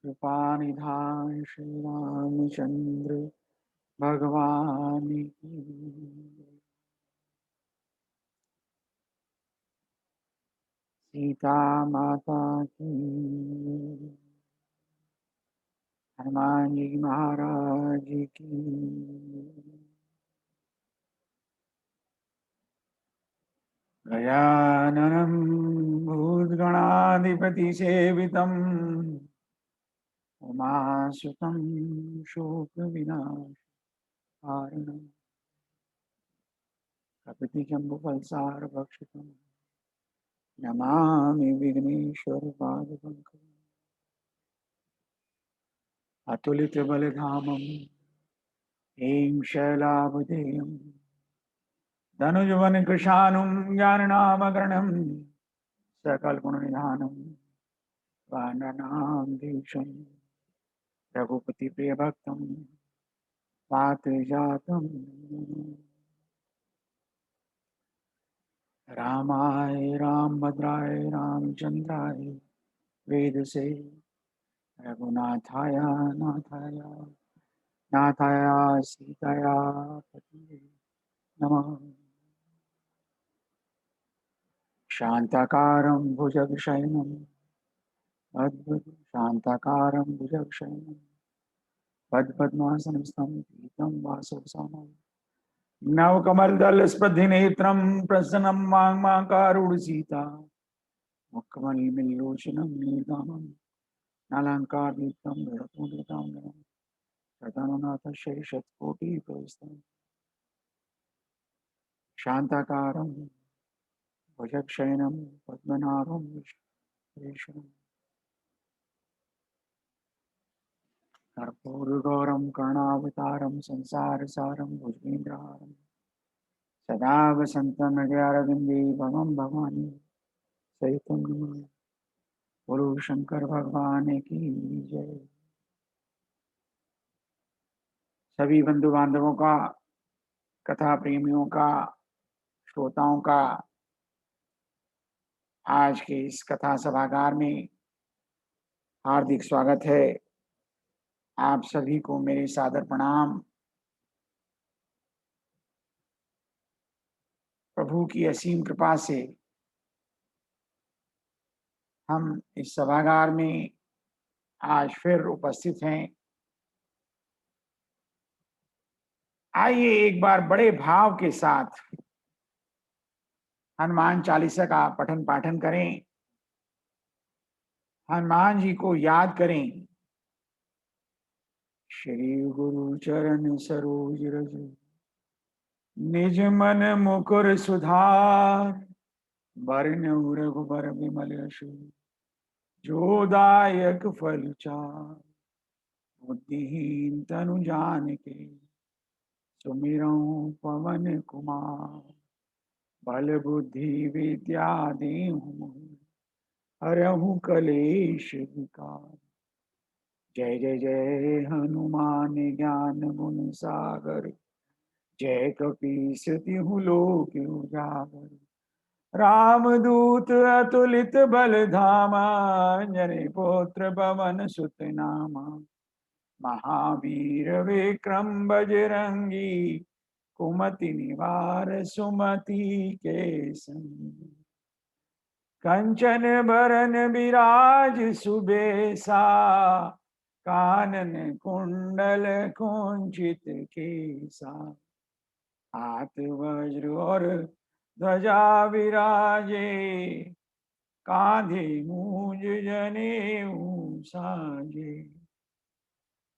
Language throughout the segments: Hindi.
कृपानिधान श्री रामचंद्र भगवान की। सीता माता की। हनुमान जी महाराज की। गजाननं भूतगणाधिपति सेवितं उमासुतं शोकविनाशारणं कपटिजम्बुफलसारभक्षितं नमामि विघ्नेश्वरपादपङ्कजम्। अतुलितबलधामं हेम शैलाभदेयं धनुजवनकृशानुं ज्ञाननामकरणं सकलगुणनिधानं वानराणां देशं रघुपतिप्रियभक्तं पात्रजातं रामाय रामभद्राय रामचन्द्राय वेदसे रघुनाथाय नाथाय नाथाय सीताया पतये नमः। शान्ताकारं भुजगशयनं शान्ताकारं भुजगशयनं पद्मनाभं पीतं वासवसानं नवकमलदलस्पर्धिनेत्रं प्रसन्नं मां मुखमणिमिल्लोचनं नीलगामं नालाङ्काभीतं गरुडपुण्ड्रतां शतनुनाथशेषकोटिप्रविष्टं शान्ताकारं भुजगशयनं पद्मनाभं विष्णुं कर्पूरगौरं करुणावतारं संसारसारं भुजगेन्द्रहारं सदा वसन्तं हृदयारविन्दे भवं भवानी सहितं नमामि। बोलो शंकर भगवान की जय। सभी बंधु बांधवों का, कथा प्रेमियों का, श्रोताओं का आज के इस कथा सभागार में हार्दिक स्वागत है। आप सभी को मेरे सादर प्रणाम। प्रभु की असीम कृपा से हम इस सभागार में आज फिर उपस्थित हैं। आइए एक बार बड़े भाव के साथ हनुमान चालीसा का पठन पाठन करें, हनुमान जी को याद करें। श्री गुरु चरण सरोज रज निज मन मुकुर सुधार बरनउँ रघुबर विमल यशु जो दायक फल चार। बुद्धिहीन तनु जानिके सुमिरौं पवन कुमार बल बुद्धि विद्या देहु हरहु कलेश विकार। जय जय जय हनुमान ज्ञान गुण सागर जय कपीस तिहु लोक उजागर। रामदूत अतुलित बल धामा अंजनी पुत्र पवन सुत नामा। महावीर विक्रम बजरंगी कुमति निवार सुमति के संगी। कंचन बरन विराज सुबेसा कानन कुंडल कुंचित केसा। हाथ वज्र और ध्वजा विराजे कांधे मूंज जनेऊ साजे।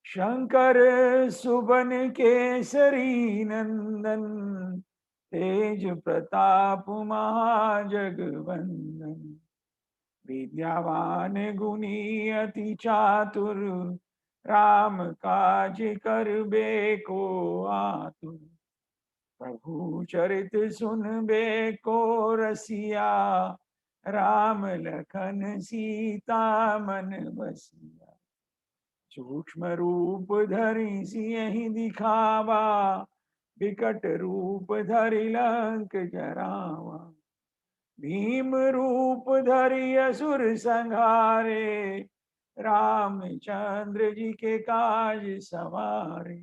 शंकर सुबन केसरी नंदन तेज प्रताप महाजगवंदन। विद्यावान गुणी अति चातुर राम काज करबे को आतुर। प्रभु चरित सुनबे को रसिया राम लखन सीता मन बसिया। सूक्ष्म रूप धरि सियहि दिखावा, विकट रूप धरि लंक जरावा। भीम रूप धरि असुर संहारे, रामचंद्र जी के काज सवारे।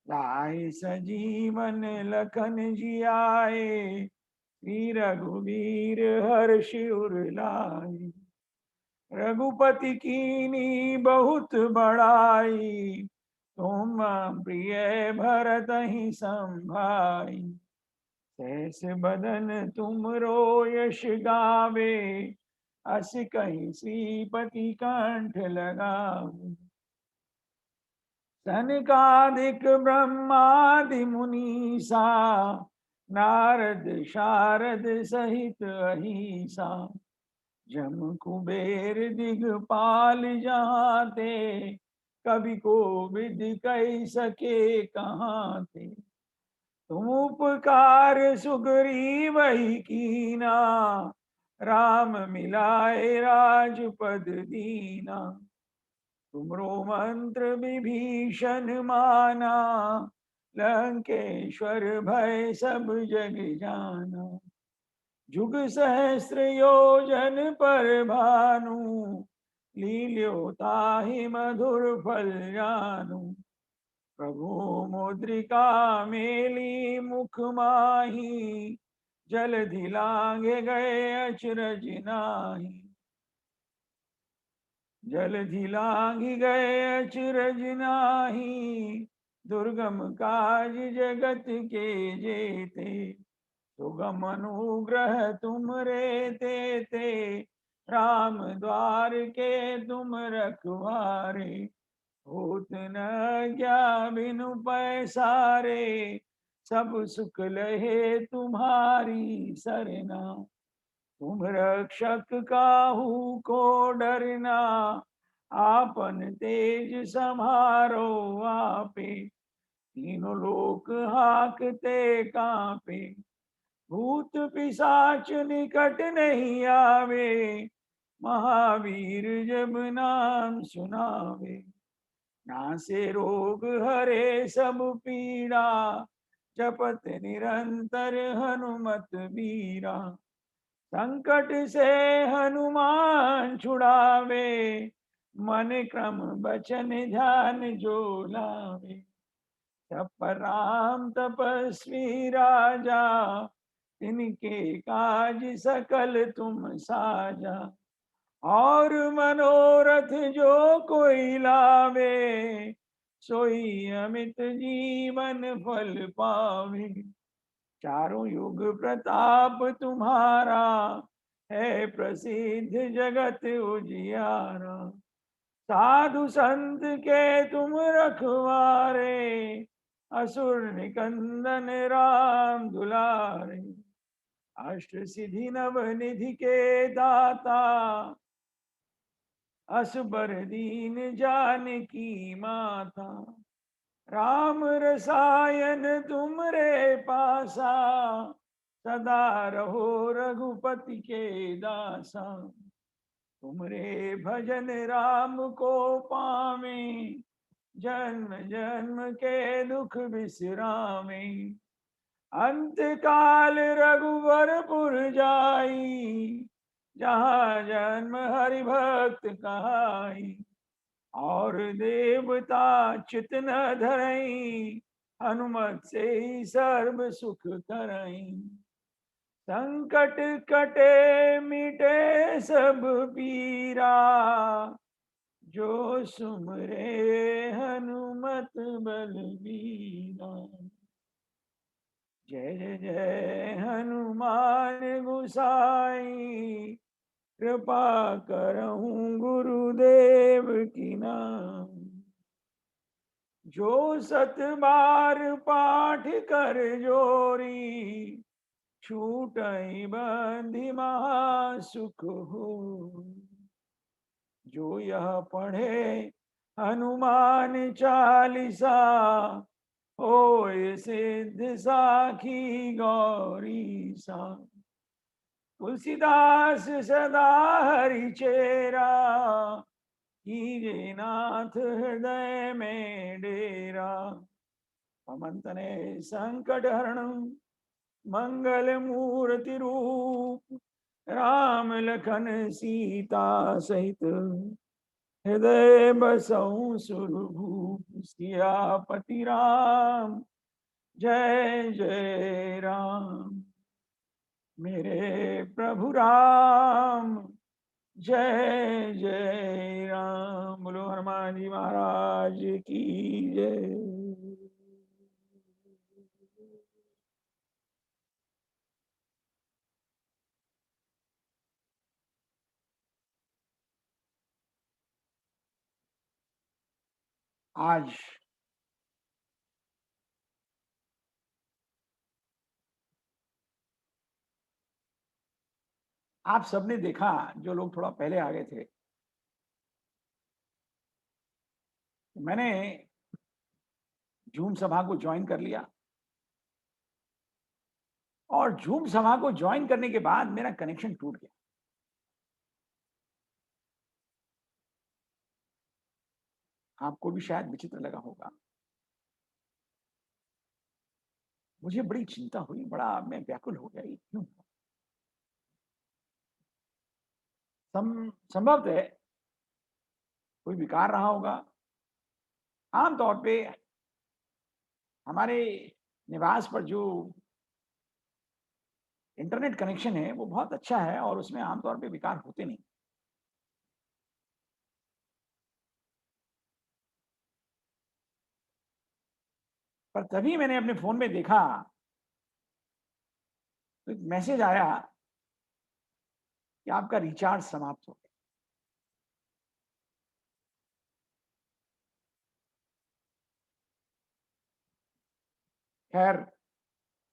लाए सजीवन लखन जियाए, श्री रघुवीर हर्ष उर लाए। रघुपति कीनी बहुत बड़ाई, तुम प्रिय भरत ही संभाई। सहस बदन तुम रो यश गावे, अस कहीं श्रीपति कंठ लगावे। सनकादिक ब्रह्मादि मुनीसा, नारद शारद सहित अहिसा। जम कुबेर दिगपाल जहाँ ते, कवि को विधि कह सके कहाँ थे। तुम उपकार सुग्रीव ही कीना, राम मिलाए राजपद दीना। तुमरो मंत्र विभीषण माना, लंकेश्वर भय सब जग जाना। जुग सहस्त्र योजन पर भानु, लील्यो ताहि मधुर फल जानू। प्रभु मुद्रिका मेली मुख माही, जलधि लांघे गए अचरज नाही। जलधि लांघि गए अचरज नाही, दुर्गम काज जगत के जेते। सुगम अनुग्रह तुम रे ते, राम द्वार के तुम रखवारे। होत न क्या बिनु पैसारे, सब सुख लहे तुम्हारी सरना। तुम रक्षक काहू को डरना, आपन तेज समारो आपे। तीनों लोक हाकते कांपे, भूत पिशाच निकट नहीं आवे। महावीर जब नाम सुनावे, नासे रोग हरे सब पीड़ा। जपत निरंतर हनुमत बीरा, संकट से हनुमान छुड़ावे। मन क्रम बचन ध्यान जो लावे। तप राम तपस्वी राजा, इनके काज सकल तुम साजा। और मनोरथ जो कोई लावे, सोई अमित जीवन फल पावे। चारों युग प्रताप तुम्हारा, है प्रसिद्ध जगत उजियारा। साधु संत के तुम रखवारे, असुर निकंदन राम दुलारे। अष्ट सिद्धि नव निधि के दाता, असबर दीन जानकी माता। राम रसायन तुम रे पासा, सदा रहो रघुपति के दासा। तुमरे भजन राम को पावे, जन्म जन्म के दुख बिसरावे। अंत काल रघुवरपुर जाई, जहाँ जन्म हरि भक्त कहाई। और देवता चित न धरई, हनुमत से ही सर्व सुख करई। संकट कटे मिटे सब पीरा, जो सुमरे हनुमत बलबीरा। जय जय जय हनुमान गोसाई, कृपा करहूँ गुरुदेव की नाम। जो सत बार पाठ कर जोरी, छूटई बंधि महा सुख हो। जो यह पढ़े हनुमान चालीसा, होय सिद्ध साखी गौरी सा। तुलसीदास सदा हरि चेरा, कीजे नाथ हृदय में डेरा, पवन तनय संकट हरणं मंगल मूर्ति रूप, राम लखन सीता सहित हृदय बसऊं सुरभूप। सियापति राम जय जय राम, मेरे प्रभु राम जय जय राम। बोलो हनुमान जी महाराज की जय। आज आप सबने देखा, जो लोग थोड़ा पहले आ गए थे, मैंने जूम सभा को ज्वाइन कर लिया और जूम सभा को ज्वाइन करने के बाद मेरा कनेक्शन टूट गया। आपको भी शायद विचित्र लगा होगा। मुझे बड़ी चिंता हुई, बड़ा मैं व्याकुल हो गया, ये क्यों? संभवतः कोई विकार रहा होगा। आमतौर पे हमारे निवास पर जो इंटरनेट कनेक्शन है वो बहुत अच्छा है और उसमें आमतौर पे विकार होते नहीं। पर तभी मैंने अपने फोन में देखा तो एक मैसेज आया कि आपका रिचार्ज समाप्त हो गया। खैर,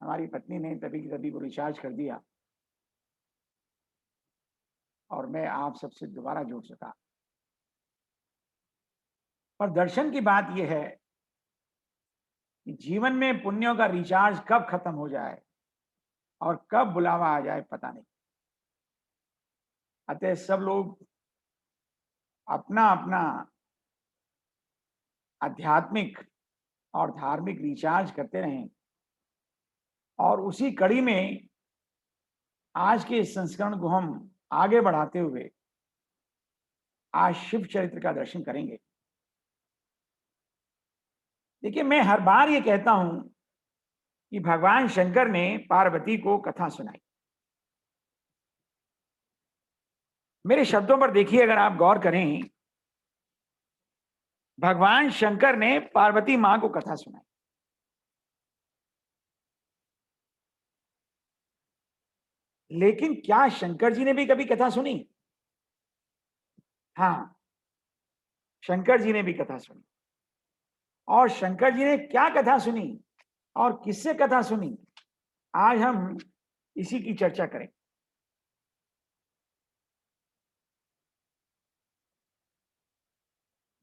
हमारी पत्नी ने तभी की तभी वो रिचार्ज कर दिया और मैं आप सबसे दोबारा जुड़ सका। पर दर्शन की बात यह है कि जीवन में पुण्यों का रिचार्ज कब खत्म हो जाए और कब बुलावा आ जाए पता नहीं। अतः सब लोग अपना अपना आध्यात्मिक और धार्मिक रिचार्ज करते रहें और उसी कड़ी में आज के इस संस्करण को हम आगे बढ़ाते हुए आज शिव चरित्र का दर्शन करेंगे। देखिए, मैं हर बार ये कहता हूं कि भगवान शंकर ने पार्वती को कथा सुनाई। मेरे शब्दों पर देखिए, अगर आप गौर करें, भगवान शंकर ने पार्वती मां को कथा सुनाई। लेकिन क्या शंकर जी ने भी कभी कथा सुनी? हाँ, शंकर जी ने भी कथा सुनी। और शंकर जी ने क्या कथा सुनी और किससे कथा सुनी, आज हम इसी की चर्चा करें।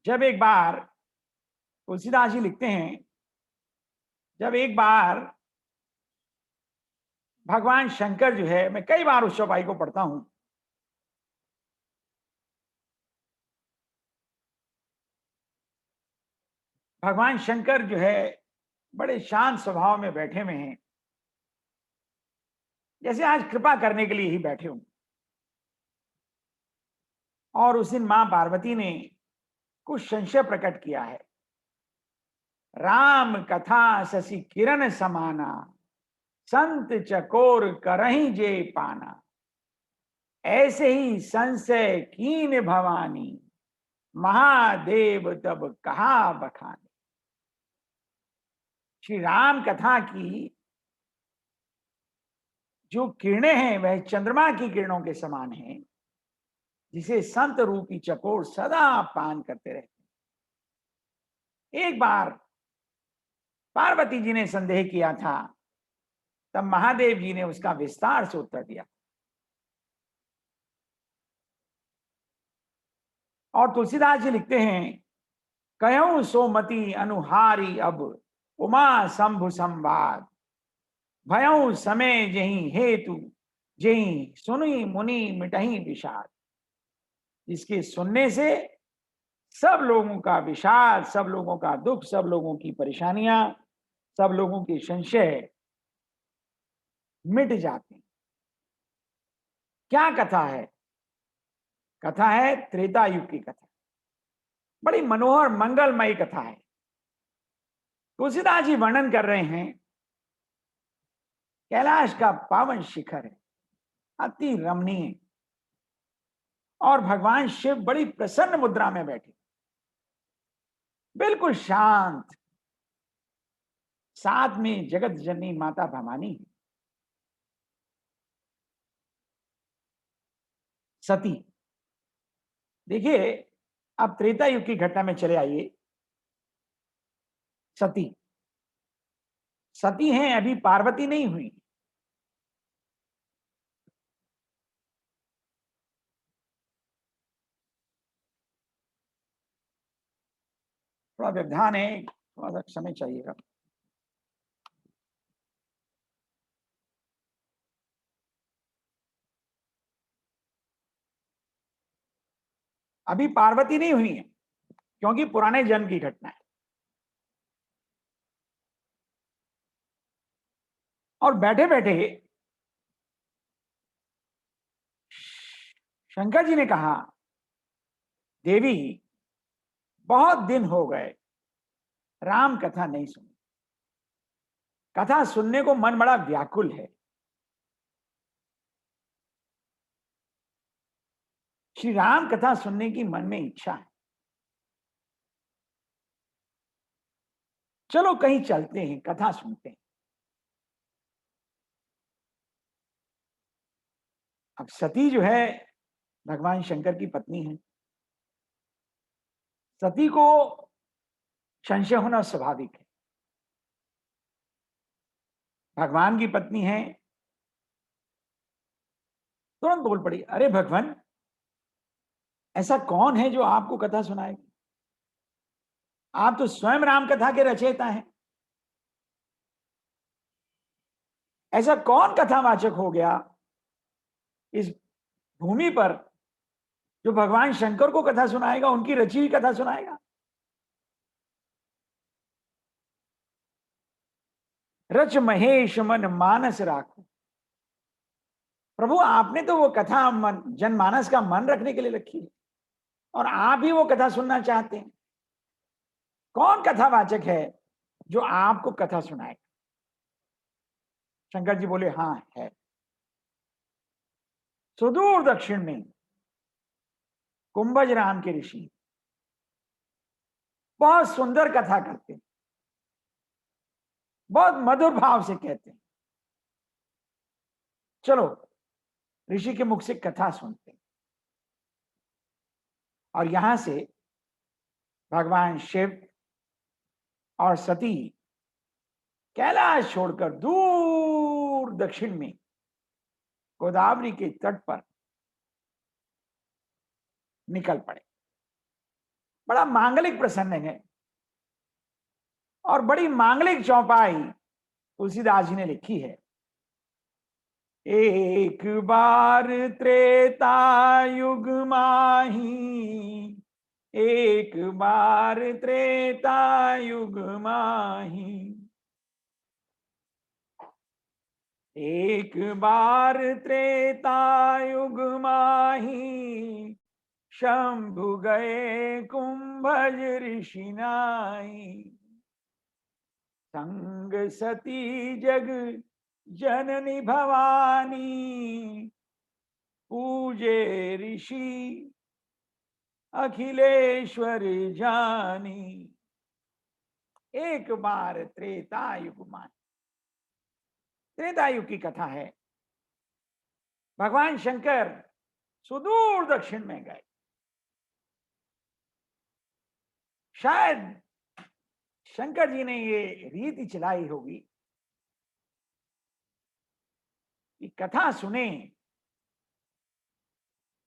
जब एक बार, तुलसीदास जी लिखते हैं, जब एक बार भगवान शंकर जो है, मैं कई बार उस चौपाई को पढ़ता हूं, भगवान शंकर जो है बड़े शांत स्वभाव में बैठे हुए हैं, जैसे आज कृपा करने के लिए ही बैठे हों। और उस दिन मां पार्वती ने कुछ संशय प्रकट किया है। राम कथा शशि किरण समाना, संत चकोर करही जे पाना, ऐसे ही संशय कीन भवानी, महादेव तब कहा बखाने। श्री राम कथा की जो किरणें हैं वह चंद्रमा की किरणों के समान हैं, जिसे संत रूपी चकोर सदा पान करते रहते हैं। एक बार पार्वती जी ने संदेह किया था, तब महादेव जी ने उसका विस्तार से उत्तर दिया। और तुलसीदास जी लिखते हैं, कहो सोमति अनुहारी अब, उमा शंभु संवाद, भयऊ समय जही हेतु, जही सुनी मुनि मिटही विषाद। जिसके सुनने से सब लोगों का विषाद, सब लोगों का दुख, सब लोगों की परेशानियां, सब लोगों के संशय मिट जाते हैं। क्या कथा है? कथा है त्रेता युग की कथा। बड़ी मनोहर मंगलमयी कथा है। तुलसीदास जी वर्णन कर रहे हैं, कैलाश का पावन शिखर है, अति रमणीय, और भगवान शिव बड़ी प्रसन्न मुद्रा में बैठे, बिल्कुल शांत। साथ में जगत जननी माता भवानी है। सती, देखिए, अब त्रेता युग की घटना में चले आइए। सती, सती हैं, अभी पार्वती नहीं हुई। थोड़ा व्यवधान है, थोड़ा सा समय चाहिएगा। अभी पार्वती नहीं हुई है, क्योंकि पुराने जन्म की घटना है। और बैठे बैठे शंकर जी ने कहा, देवी, बहुत दिन हो गए राम कथा नहीं सुनी। कथा सुनने को मन बड़ा व्याकुल है। श्री राम कथा सुनने की मन में इच्छा है। चलो कहीं चलते हैं, कथा सुनते हैं। अब सती जो है भगवान शंकर की पत्नी है। सती को संशय होना स्वाभाविक है। भगवान की पत्नी है, तुरंत बोल पड़ी, अरे भगवान, ऐसा कौन है जो आपको कथा सुनाएगी? आप तो स्वयं राम कथा के रचयिता हैं। ऐसा कौन कथावाचक हो गया इस भूमि पर जो भगवान शंकर को कथा सुनाएगा, उनकी रची हुई कथा सुनाएगा? रच महेश मन मानस राखो। प्रभु, आपने तो वो कथा मन जनमानस का मन रखने के लिए रखी है, और आप ही वो कथा सुनना चाहते हैं। कौन कथावाचक है जो आपको कथा सुनाएगा? शंकर जी बोले, हाँ है। सुदूर दक्षिण में कुंभज राम के ऋषि बहुत सुंदर कथा करते हैं, बहुत मधुर भाव से कहते हैं। चलो ऋषि के मुख से कथा सुनते हैं। और यहां से भगवान शिव और सती कैलाश छोड़कर दूर दक्षिण में गोदावरी के तट पर निकल पड़े। बड़ा मांगलिक प्रसंग है, और बड़ी मांगलिक चौपाई तुलसीदास जी ने लिखी है। एक बार त्रेता युग माही, एक बार त्रेता युग माही, एक बार त्रेता युग माही, शंभु गए कुंभज ऋषि नाई, संग सती जग जननी भवानी, पूजे ऋषि अखिलेश्वर जानी। एक बार त्रेता युग माही, त्रेता युग की कथा है। भगवान शंकर सुदूर दक्षिण में गए। शायद शंकर जी ने ये रीति चलाई होगी कि कथा सुने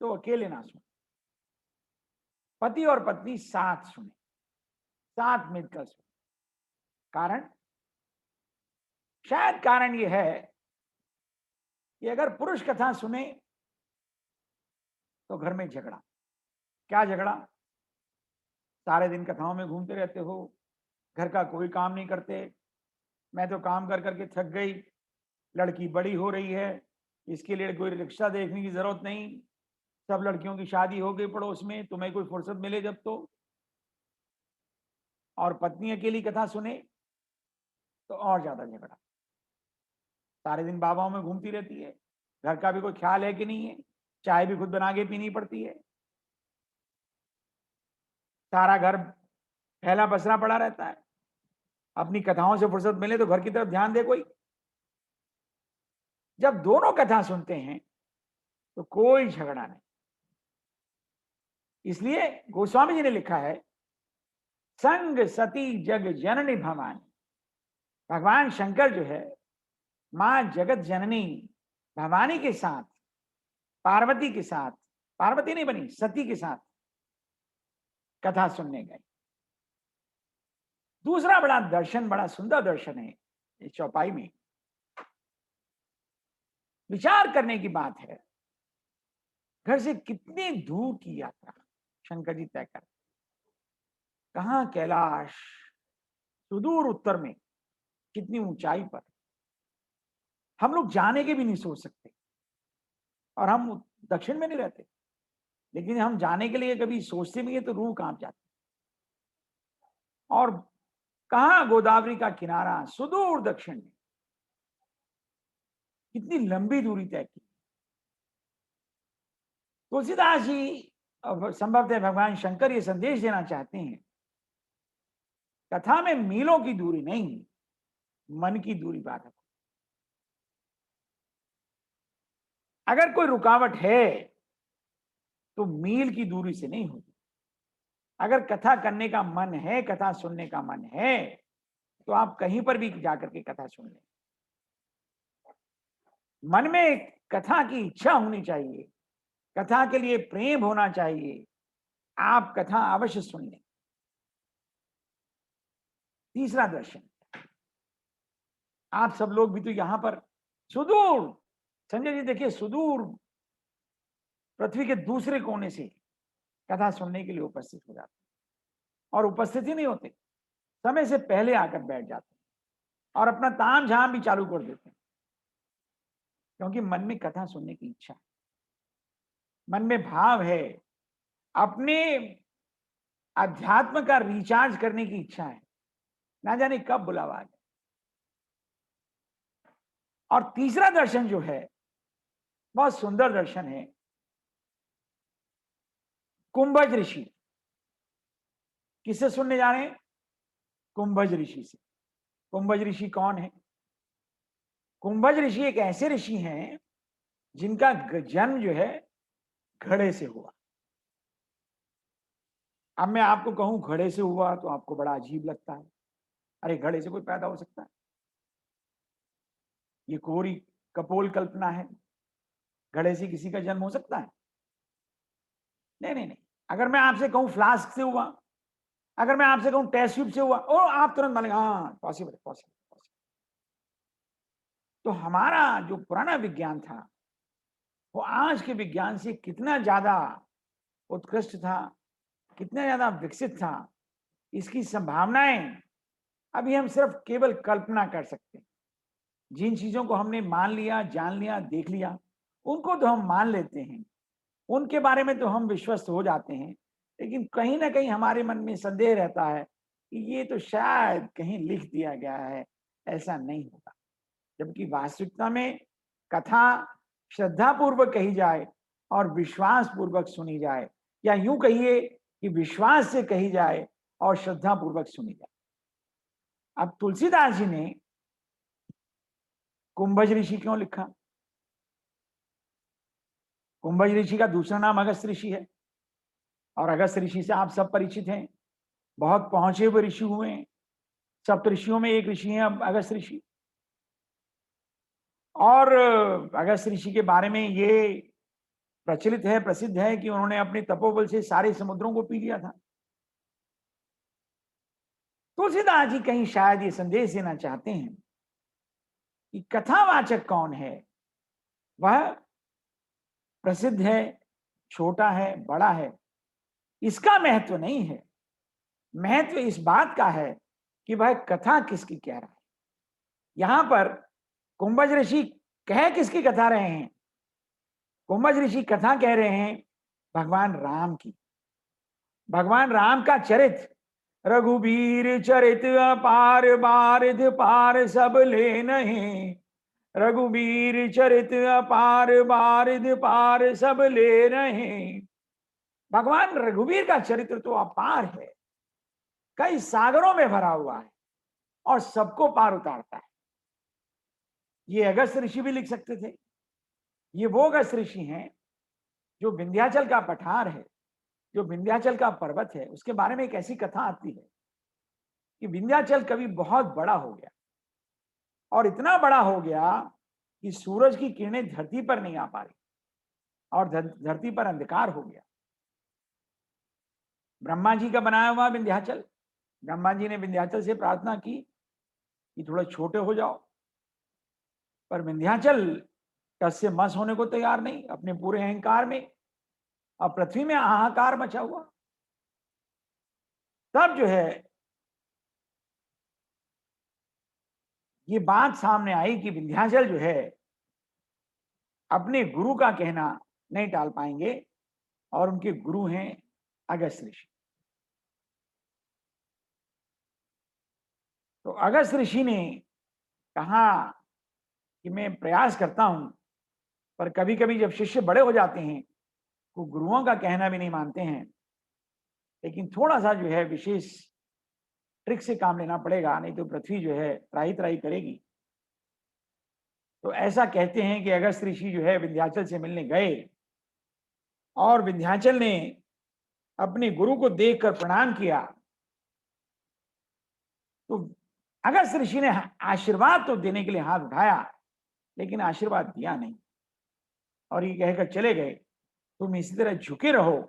तो अकेले ना सुने, पति और पत्नी साथ सुने, साथ मिलकर सुने। कारण, शायद कारण यह है कि अगर पुरुष कथा सुने तो घर में झगड़ा। क्या झगड़ा? सारे दिन कथाओं में घूमते रहते हो, घर का कोई काम नहीं करते। मैं तो काम कर करके थक गई, लड़की बड़ी हो रही है, इसके लिए कोई रिक्शा देखने की जरूरत नहीं, सब लड़कियों की शादी हो गई पड़ोस में, तुम्हें कोई फुर्सत मिले जब तो। और पत्नी अकेली कथा सुने तो और ज्यादा झगड़ा। सारे दिन बाबाओं में घूमती रहती है, घर का भी कोई ख्याल है कि नहीं है, चाय भी खुद बना के पीनी पड़ती है, सारा घर फैला बसरा पड़ा रहता है। अपनी कथाओं से फुर्सत मिले तो घर की तरफ ध्यान दे कोई। जब दोनों कथा सुनते हैं तो कोई झगड़ा नहीं। इसलिए गोस्वामी जी ने लिखा है, संग सती जग जननी भवानी। भगवान शंकर जो है मां जगत जननी भवानी के साथ, पार्वती के साथ, पार्वती नहीं बनी सती के साथ कथा सुनने गए। दूसरा बड़ा दर्शन, बड़ा सुंदर दर्शन है इस चौपाई में, विचार करने की बात है। घर से कितनी दूर की यात्रा शंकर जी तय कर, कहां कैलाश, सुदूर उत्तर में, कितनी ऊंचाई पर, हम लोग जाने के भी नहीं सोच सकते। और हम दक्षिण में नहीं रहते, लेकिन हम जाने के लिए कभी सोचते भी है तो रूह कांप जाती। और कहा गोदावरी का किनारा सुदूर दक्षिण में, कितनी लंबी दूरी तय की। तुलसीदास जी संभवतः भगवान शंकर ये संदेश देना चाहते हैं, कथा में मीलों की दूरी नहीं, मन की दूरी बाधक। अगर कोई रुकावट है तो मील की दूरी से नहीं होगी। अगर कथा करने का मन है, कथा सुनने का मन है, तो आप कहीं पर भी जाकर के कथा सुन लें। मन में कथा की इच्छा होनी चाहिए, कथा के लिए प्रेम होना चाहिए, आप कथा अवश्य सुन लें। तीसरा दर्शन, आप सब लोग भी तो यहां पर सुदूर, संजय जी देखिए, सुदूर पृथ्वी के दूसरे कोने से कथा सुनने के लिए उपस्थित हो जाते हैं। और उपस्थित ही नहीं होते, समय से पहले आकर बैठ जाते हैं और अपना ताम झाम भी चालू कर देते हैं, क्योंकि मन में कथा सुनने की इच्छा है, मन में भाव है, अपने अध्यात्म का रिचार्ज करने की इच्छा है, ना जाने कब बुलावा आ जाए। और तीसरा दर्शन जो है बहुत सुंदर दर्शन है, कुंभज ऋषि। किससे सुनने जा रहे हैं? कुंभज ऋषि से। कुंभज ऋषि कौन है? कुंभज ऋषि एक ऐसे ऋषि हैं जिनका जन्म जो है घड़े से हुआ। अब मैं आपको कहूं घड़े से हुआ तो आपको बड़ा अजीब लगता है, अरे घड़े से कोई पैदा हो सकता है? ये कोरी कपोल कल्पना है, घड़े से किसी का जन्म हो सकता है? नहीं नहीं नहीं। अगर मैं आपसे कहूं फ्लास्क से हुआ, अगर मैं आपसे कहूं टेस्ट ट्यूब से हुआ, ओ आप तुरंत मानेंगे हाँ पॉसिबल पॉसिबल। तो हमारा जो पुराना विज्ञान था वो आज के विज्ञान से कितना ज्यादा उत्कृष्ट था, कितना ज्यादा विकसित था, इसकी संभावनाएं अभी हम सिर्फ केवल कल्पना कर सकते हैं। जिन चीजों को हमने मान लिया, जान लिया, देख लिया, उनको तो हम मान लेते हैं, उनके बारे में तो हम विश्वस्त हो जाते हैं, लेकिन कहीं ना कहीं हमारे मन में संदेह रहता है कि ये तो शायद कहीं लिख दिया गया है, ऐसा नहीं होगा। जबकि वास्तविकता में कथा श्रद्धा पूर्वक कही जाए और विश्वास पूर्वक सुनी जाए, या यूं कहिए कि विश्वास से कही जाए और श्रद्धा पूर्वक सुनी जाए। अब तुलसीदास जी ने कुंभज ऋषि क्यों लिखा? कुंभज ऋषि का दूसरा नाम अगस्त ऋषि है, और अगस्त ऋषि से आप सब परिचित हैं, बहुत पहुंचे हुए ऋषि हुए हैं। सप्त ऋषियों में एक ऋषि हैं अब अगस्त ऋषि। और अगस्त ऋषि के बारे में ये प्रचलित है, प्रसिद्ध है कि उन्होंने अपने तपोबल से सारे समुद्रों को पी लिया था। तुलसीदास जी कहीं शायद ये संदेश देना चाहते हैं कि कथावाचक कौन है, वह प्रसिद्ध है, छोटा है, बड़ा है, इसका महत्व नहीं है। महत्व इस बात का है कि वह कथा किसकी कह रहा है। यहां पर कुंभज ऋषि कह किसकी कथा रहे हैं? कुंभज ऋषि कथा कह रहे हैं भगवान राम की। भगवान राम का चरित्र रघुबीर चरित अपार बारिध पार सब ले नहीं। रघुबीर चरित अपार बारिध पार सब ले रहे। भगवान रघुबीर का चरित्र तो अपार है, कई सागरों में भरा हुआ है और सबको पार उतारता है। ये अगस्त ऋषि भी लिख सकते थे। ये वो अगस्त ऋषि हैं जो विंध्याचल का पठार है, जो विंध्याचल का पर्वत है, उसके बारे में एक ऐसी कथा आती है कि विंध्याचल कभी बहुत बड़ा हो गया और इतना बड़ा हो गया कि सूरज की किरणें धरती पर नहीं आ पा रही और धरती पर अंधकार हो गया। ब्रह्मा जी का बनाया हुआ विंध्याचल, ब्रह्मा जी ने विंध्याचल से प्रार्थना की कि थोड़ा छोटे हो जाओ, पर विंध्याचल टस से मस होने को तैयार नहीं अपने पूरे अहंकार में, और पृथ्वी में हाहाकार मचा हुआ। तब जो है ये बात सामने आई कि विंध्याचल जो है अपने गुरु का कहना नहीं टाल पाएंगे और उनके गुरु हैं अगस्त ऋषि। तो अगस्त ऋषि ने कहा कि मैं प्रयास करता हूं, पर कभी कभी जब शिष्य बड़े हो जाते हैं वो गुरुओं का कहना भी नहीं मानते हैं, लेकिन थोड़ा सा जो है विशेष ट्रिक से काम लेना पड़ेगा, नहीं तो पृथ्वी जो है त्राही त्राही करेगी। तो ऐसा कहते हैं कि अगस्त ऋषि जो है विंध्याचल से मिलने गए और विंध्याचल ने अपने गुरु को देखकर प्रणाम किया। तो अगस्त ऋषि ने आशीर्वाद तो देने के लिए हाथ उठाया, लेकिन आशीर्वाद दिया नहीं और ये कहकर चले गए तुम इसी तरह झुके रहो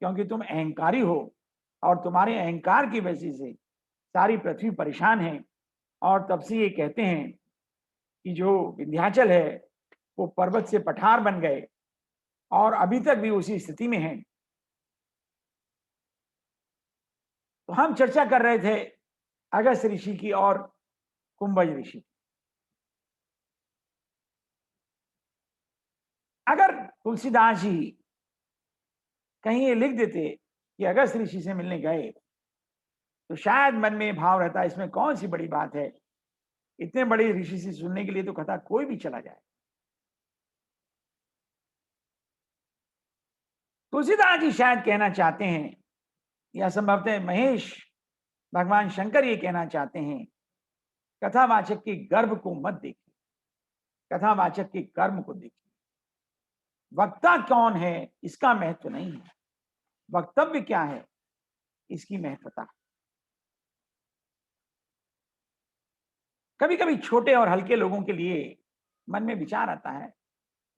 क्योंकि तुम अहंकारी हो और तुम्हारे अहंकार की वजह से सारी पृथ्वी परेशान है। और तब से ये कहते हैं कि जो विंध्याचल है वो पर्वत से पठार बन गए और अभी तक भी उसी स्थिति में है। तो हम चर्चा कर रहे थे अगस्त ऋषि की और कुंभज ऋषि। अगर तुलसीदास जी कहीं ये लिख देते कि अगस्त ऋषि से मिलने गए तो शायद मन में भाव रहता इसमें कौन सी बड़ी बात है, इतने बड़े ऋषि से सुनने के लिए तो कथा कोई भी चला जाए। तुलसीदास जी शायद कहना चाहते हैं या संभवतः महेश भगवान शंकर ये कहना चाहते हैं कथावाचक के गर्भ को मत देखिए, कथावाचक के कर्म को देखिए। वक्ता कौन है इसका महत्व नहीं है, वक्तव्य क्या है इसकी महत्वता। कभी कभी छोटे और हल्के लोगों के लिए मन में विचार आता है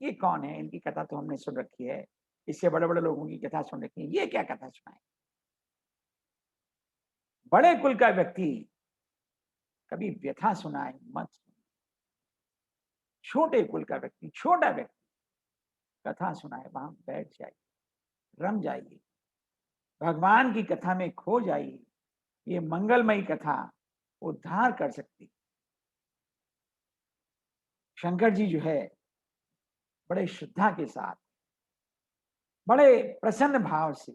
ये कौन है, इनकी कथा तो हमने सुन रखी है, इससे बड़े बड़े लोगों की कथा सुन रखी है, ये क्या कथा सुनाए। बड़े कुल का व्यक्ति कभी व्यथा सुनाए मत। छोटे कुल का व्यक्ति, छोटा व्यक्ति कथा सुनाए वहां बैठ जाइए, रम जाइए, भगवान की कथा में खो जाइए। ये मंगलमयी कथा उद्धार कर सकती। शंकर जी जो है बड़े श्रद्धा के साथ, बड़े प्रसन्न भाव से,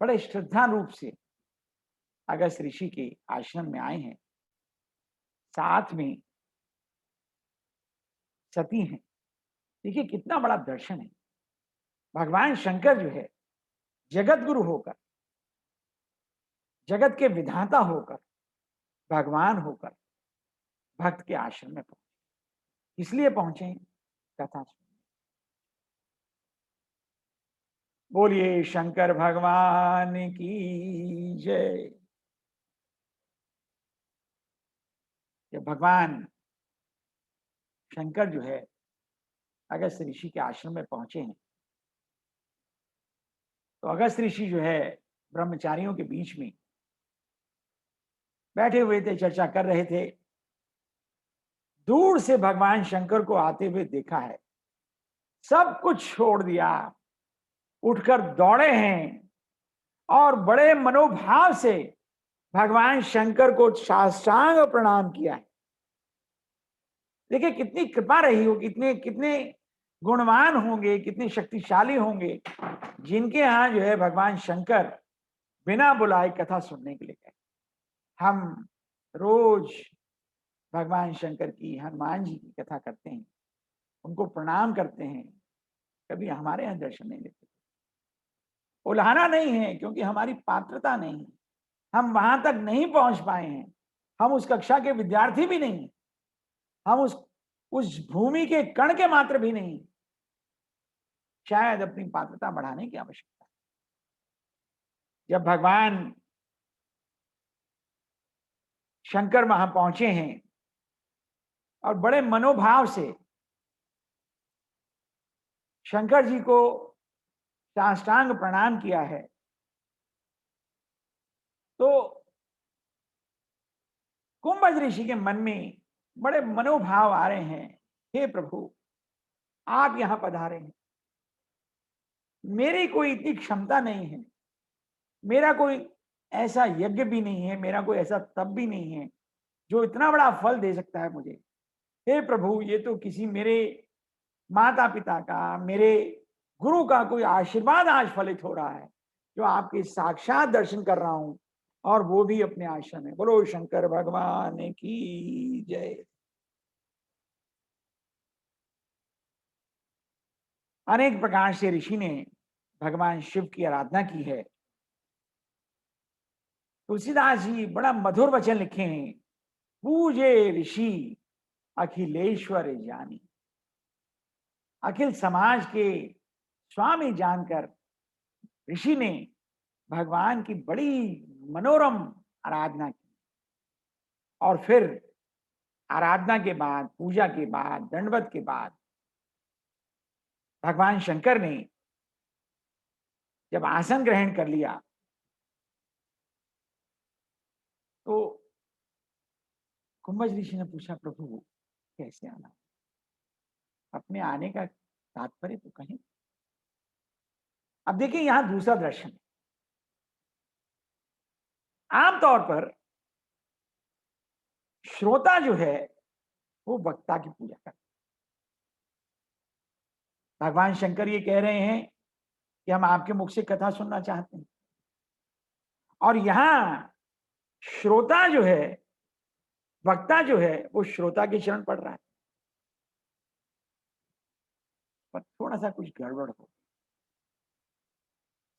बड़े श्रद्धा रूप से अगस्त ऋषि के आश्रम में आए हैं। साथ में सती हैं। देखिए कितना बड़ा दर्शन है। भगवान शंकर जो है जगत गुरु होकर, जगत के विधाता होकर, भगवान होकर भक्त के आश्रम में पहुंचे। इसलिए पहुंचे कथा सुन। बोलिए शंकर भगवान की जय। जब भगवान शंकर जो है अगस्त ऋषि के आश्रम में पहुंचे हैं तो अगस्त ऋषि जो है ब्रह्मचारियों के बीच में बैठे हुए थे, चर्चा कर रहे थे। दूर से भगवान शंकर को आते हुए देखा है, सब कुछ छोड़ दिया, उठकर दौड़े हैं और बड़े मनोभाव से भगवान शंकर को साष्टांग प्रणाम किया है। देखिए कितनी कृपा रही हो, कितने कितने गुणवान होंगे, कितने शक्तिशाली होंगे, जिनके यहाँ जो है भगवान शंकर बिना बुलाए कथा सुनने के लिए गए। हम रोज भगवान शंकर की, हनुमान जी की कथा करते हैं, उनको प्रणाम करते हैं, कभी हमारे यहाँ दर्शन नहीं देते। उल्हाना नहीं है, क्योंकि हमारी पात्रता नहीं है, हम वहां तक नहीं पहुंच पाए हैं, हम उस कक्षा के विद्यार्थी भी नहीं, हम उस भूमि के कण के मात्र भी नहीं। शायद अपनी पात्रता बढ़ाने की आवश्यकता है। जब भगवान शंकर वहां पहुंचे हैं और बड़े मनोभाव से शंकर जी को साष्टांग प्रणाम किया है, तो कुंभज ऋषि के मन में बड़े मनोभाव आ रहे हैं, हे प्रभु आप यहां पधारे हैं, मेरी कोई इतनी क्षमता नहीं है, मेरा कोई ऐसा यज्ञ भी नहीं है, मेरा कोई ऐसा तप भी नहीं है जो इतना बड़ा फल दे सकता है मुझे। हे प्रभु, ये तो किसी मेरे माता पिता का, मेरे गुरु का कोई आशीर्वाद आज फलित हो रहा है, जो आपके साक्षात दर्शन कर रहा हूं, और वो भी अपने आश्रम में। बोलो शंकर भगवान की जय। अनेक प्रकार से ऋषि ने भगवान शिव की आराधना की है। तुलसीदास जी बड़ा मधुर वचन लिखे हैं, पूजे ऋषि अखिलेश्वर जानी। अखिल समाज के स्वामी जानकर ऋषि ने भगवान की बड़ी मनोरम आराधना की, और फिर आराधना के बाद, पूजा के बाद, दंडवत के बाद भगवान शंकर ने जब आसन ग्रहण कर लिया, तो कुंभज ऋषि ने पूछा, प्रभु कैसे आना, अपने आने का तात्पर्य तो कहें। अब देखिए यहां दूसरा दर्शन है। आमतौर पर श्रोता जो है वो वक्ता की पूजा करता है। भगवान शंकर ये कह रहे हैं कि हम आपके मुख से कथा सुनना चाहते हैं, और यहां श्रोता जो है, वक्ता जो है, वो श्रोता की शरण पड़ रहा है। पर थोड़ा सा कुछ गड़बड़ हो।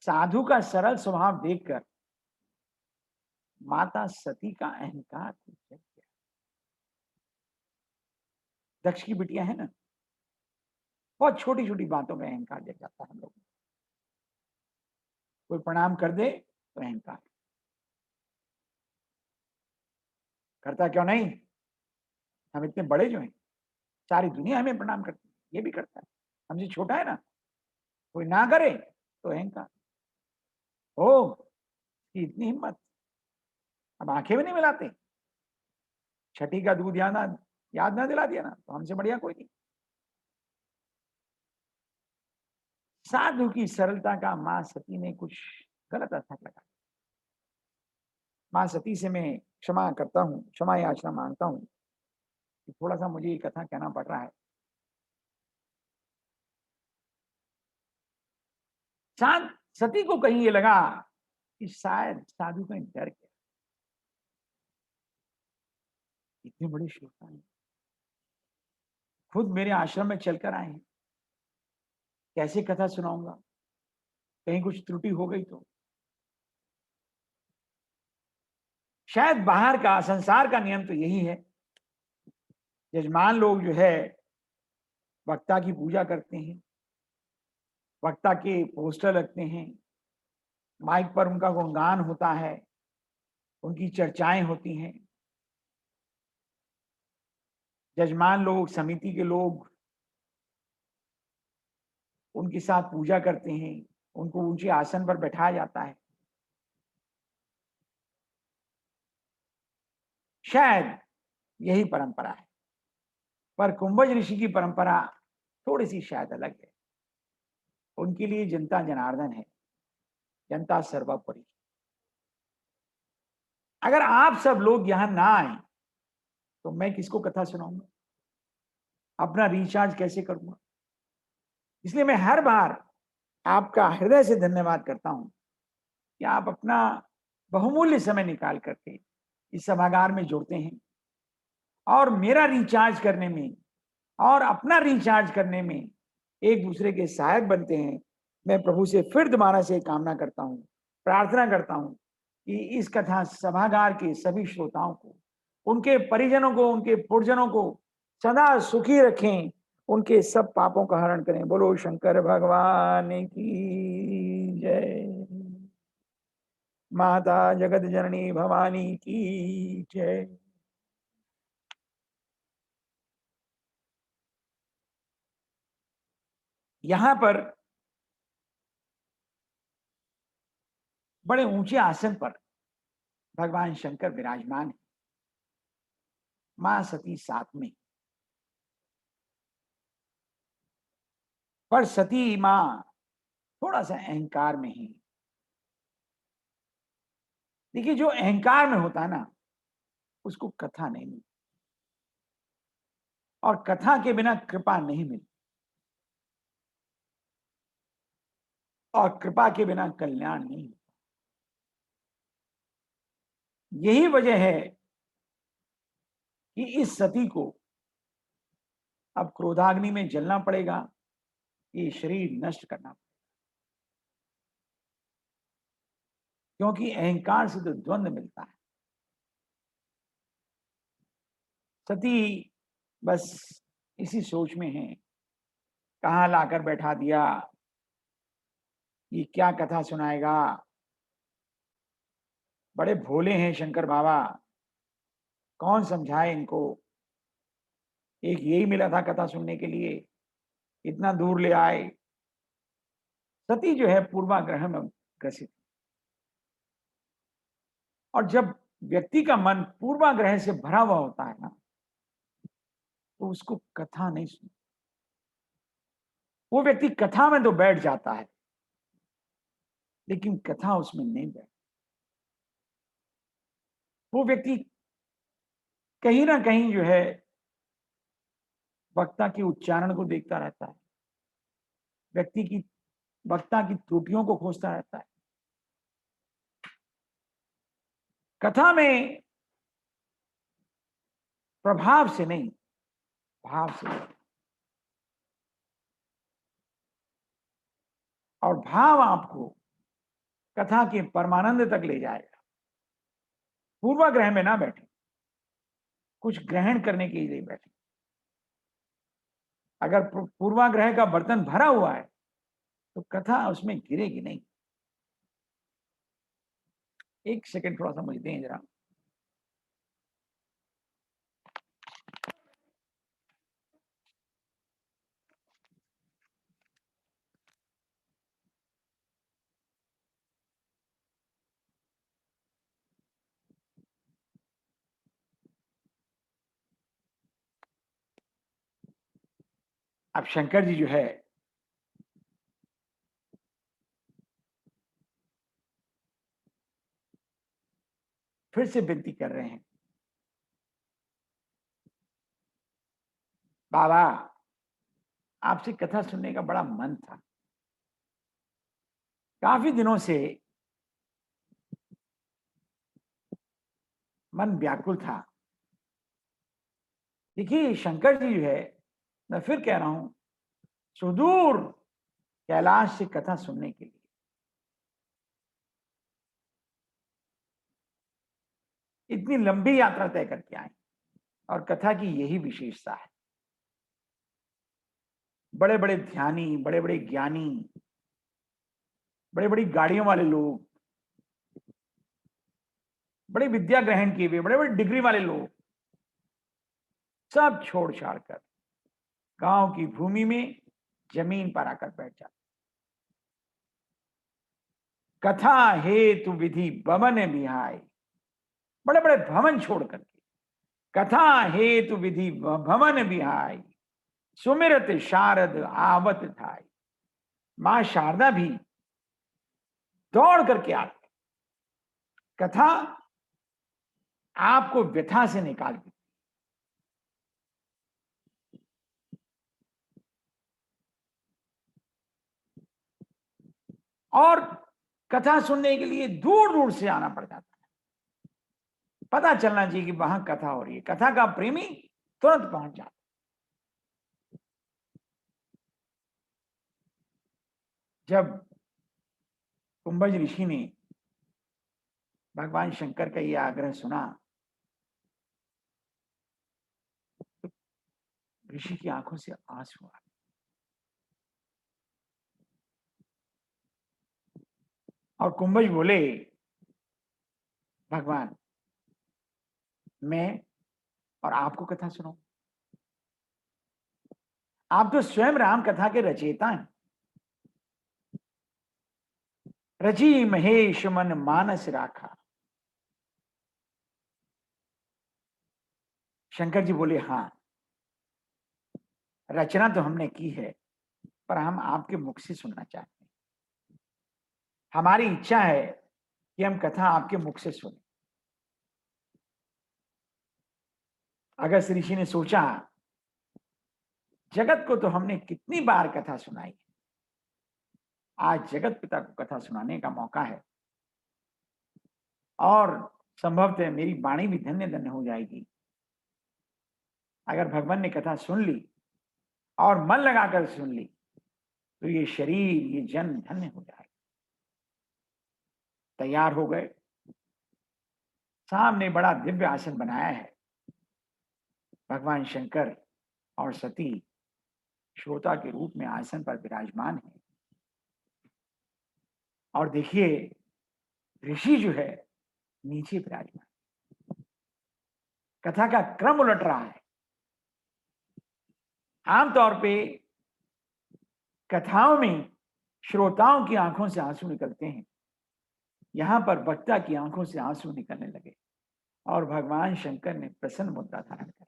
साधु का सरल स्वभाव देखकर माता सती का अहंकार जग गया। दक्ष की बिटिया है ना, बहुत छोटी छोटी बातों में अहंकार जग जाता है हम लोग। कोई प्रणाम कर दे तो अहंकार, करता क्यों नहीं, हम इतने बड़े जो हैं, सारी दुनिया हमें प्रणाम करती है, ये भी करता है, हमसे छोटा है ना, कोई ना करे तो अहंकार। ओ कि इतनी हिम्मत, अब आंखें भी नहीं मिलाते, छठी का दूध याद ना दिला दिया ना, तो हमसे बढ़िया कोई नहीं। साधु की सरलता का मां सती ने कुछ गलत असर लगा। मां सती से मैं क्षमा करता हूँ, क्षमा याचना मांगता हूँ कि थोड़ा सा मुझे ये कथा कहना पड़ रहा है। शायद सती को कहीं ये लगा कि शायद साधु कहीं डर गया, इतने बड़े श्रोता हैं, खुद मेरे आश्रम में चलकर आए हैं, कैसे कथा सुनाऊंगा, कहीं कुछ त्रुटि हो गई तो। शायद बाहर का, संसार का नियम तो यही है, यजमान लोग जो है वक्ता की पूजा करते हैं, वक्ता के पोस्टर लगते हैं, माइक पर उनका गुणगान होता है, उनकी चर्चाएं होती हैं, यजमान लोग, समिति के लोग उनके साथ पूजा करते हैं, उनको ऊंचे आसन पर बैठाया जाता है। शायद यही परंपरा है, पर कुंभज ऋषि की परंपरा थोड़ी सी शायद अलग है। उनके लिए जनता जनार्दन है, जनता सर्वोपरि। अगर आप सब लोग यहां ना आए तो मैं किसको कथा सुनाऊंगा, अपना रिचार्ज कैसे करूंगा। इसलिए मैं हर बार आपका हृदय से धन्यवाद करता हूं कि आप अपना बहुमूल्य समय निकाल करके इस सभागार में जुड़ते हैं और मेरा रिचार्ज करने में और अपना रिचार्ज करने में एक दूसरे के सहायक बनते हैं। मैं प्रभु से फिर दोबारा से कामना करता हूं, प्रार्थना करता हूं कि इस कथा सभागार के सभी श्रोताओं को, उनके परिजनों को, उनके पुरजनों को सदा सुखी रखें, उनके सब पापों का हरण करें। बोलो शंकर भगवान की जय। माता जगत जननी भवानी की जय। यहां पर बड़े ऊंचे आसन पर भगवान शंकर विराजमान है, मां सती साथ में। पर सती मां थोड़ा सा अहंकार में है। देखिए, जो अहंकार में होता है ना, उसको कथा नहीं मिलती, और कथा के बिना कृपा नहीं मिलती, और कृपा के बिना कल्याण नहीं होता। यही वजह है कि इस सती को अब क्रोधाग्नि में जलना पड़ेगा, ये शरीर नष्ट करना पड़ेगा, क्योंकि अहंकार से तो द्वंद्व मिलता है। सती बस इसी सोच में है, कहां लाकर बैठा दिया, ये क्या कथा सुनाएगा। बड़े भोले हैं शंकर बाबा, कौन समझाए इनको। एक यही मिला था कथा सुनने के लिए, इतना दूर ले आए। सती जो है पूर्वाग्रह में ग्रसित, और जब व्यक्ति का मन पूर्वाग्रह से भरा हुआ होता है ना, तो उसको कथा नहीं सुन, वो व्यक्ति कथा में तो बैठ जाता है लेकिन कथा उसमें नहीं बैठ। वो व्यक्ति कहीं ना कहीं जो है वक्ता के उच्चारण को देखता रहता है, व्यक्ति की वक्ता की त्रुटियों को खोजता रहता है। कथा में प्रभाव से नहीं, भाव से, और भाव आपको कथा के परमानंद तक ले जाएगा। पूर्वाग्रह में ना बैठे, कुछ ग्रहण करने के लिए बैठे। अगर पूर्वाग्रह का बर्तन भरा हुआ है तो कथा उसमें गिरेगी नहीं। एक सेकंड थोड़ा सा मुझे दें जरा। अब शंकर जी जो है फिर से विनती कर रहे हैं, बाबा आपसे कथा सुनने का बड़ा मन था, काफी दिनों से मन व्याकुल था। देखिए शंकर जी जो है, मैं फिर कह रहा हूं, सुदूर कैलाश से कथा सुनने के लिए इतनी लंबी यात्रा तय करके आए, और कथा की यही विशेषता है। बड़े बड़े ध्यानी, बड़े बड़े ज्ञानी, बड़े बड़ी गाड़ियों वाले लोग, बड़े विद्या ग्रहण किए हुए, बड़े बड़े डिग्री वाले लोग, सब छोड़ छाड़ कर गांव की भूमि में जमीन पर आकर बैठ जाते। कथा हेतु विधि भवन बिहाय, बड़े बड़े भवन छोड़ करके कथा हेतु विधि भवन बिहाय, सुमिरत शारद आवत थाई। मां शारदा भी दौड़ करके आते। कथा आपको व्यथा से निकाल देती। और कथा सुनने के लिए दूर दूर से आना पड़ जाता है। पता चलना चाहिए कि वहां कथा हो रही है, कथा का प्रेमी तुरंत पहुंच जाता। जब कुंभज ऋषि ने भगवान शंकर का यह आग्रह सुना, तो ऋषि की आंखों से आंसू आ गए। और कुंभज बोले, भगवान मैं और आपको कथा सुनाऊं? आप तो स्वयं राम कथा के रचयिता हैं। रची महेश मन मानस राखा। शंकर जी बोले, हाँ रचना तो हमने की है, पर हम आपके मुख से सुनना चाहते हैं। हमारी इच्छा है कि हम कथा आपके मुख से सुने। अगस्त ऋषि ने सोचा, जगत को तो हमने कितनी बार कथा सुनाई, आज जगत पिता को कथा सुनाने का मौका है, और संभवतः मेरी वाणी भी धन्य धन्य हो जाएगी। अगर भगवान ने कथा सुन ली और मन लगाकर सुन ली, तो ये शरीर, ये जन्म धन्य हो जाएगा। तैयार हो गए। सामने बड़ा दिव्य आसन बनाया है। भगवान शंकर और सती श्रोता के रूप में आसन पर विराजमान है। और देखिए, ऋषि जो है नीचे विराजमान। कथा का क्रम उलट रहा है। आमतौर पे कथाओं में श्रोताओं की आंखों से आंसू निकलते हैं, यहां पर वक्ता की आंखों से आंसू निकलने लगे और भगवान शंकर ने प्रसन्न मुद्रा धारण कर।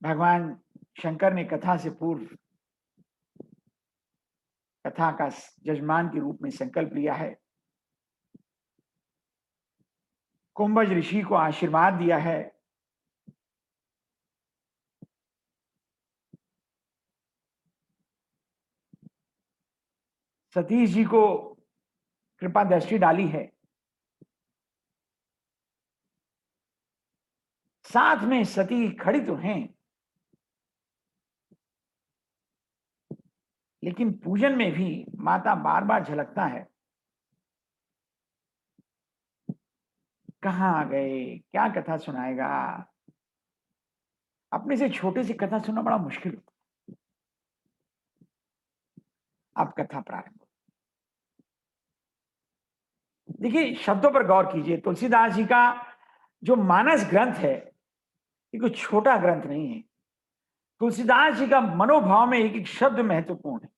भगवान शंकर ने कथा से पूर्व कथा का जजमान के रूप में संकल्प लिया है। कुंभज ऋषि को आशीर्वाद दिया है। सतीश जी को कृपा दृष्टि डाली है। साथ में सती खड़ी तो हैं, लेकिन पूजन में भी माता बार बार झलकता है। कहाँ आ गए, क्या कथा सुनाएगा? अपने से छोटे से कथा सुनना बड़ा मुश्किल होता है। अब कथा प्रारंभ। देखिए, शब्दों पर गौर कीजिए। तुलसीदास जी का जो मानस ग्रंथ है, ये कोई छोटा ग्रंथ नहीं है। तुलसीदास जी का मनोभाव में एक एक शब्द महत्वपूर्ण है।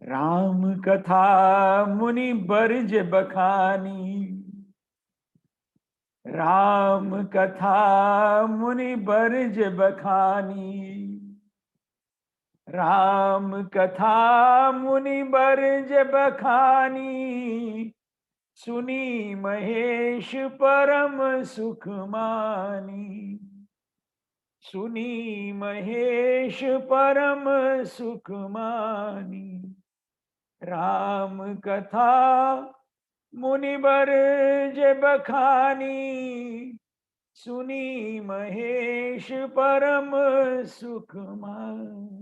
राम कथा मुनि बरज बखानी, राम कथा मुनि बरज बखानी, राम कथा मुनि बरज बखानी, सुनी महेश परम सुख मानी, सुनी महेश परम सुख मानी, राम कथा मुनि बरज बखानी, सुनी महेश परम सुख मानी।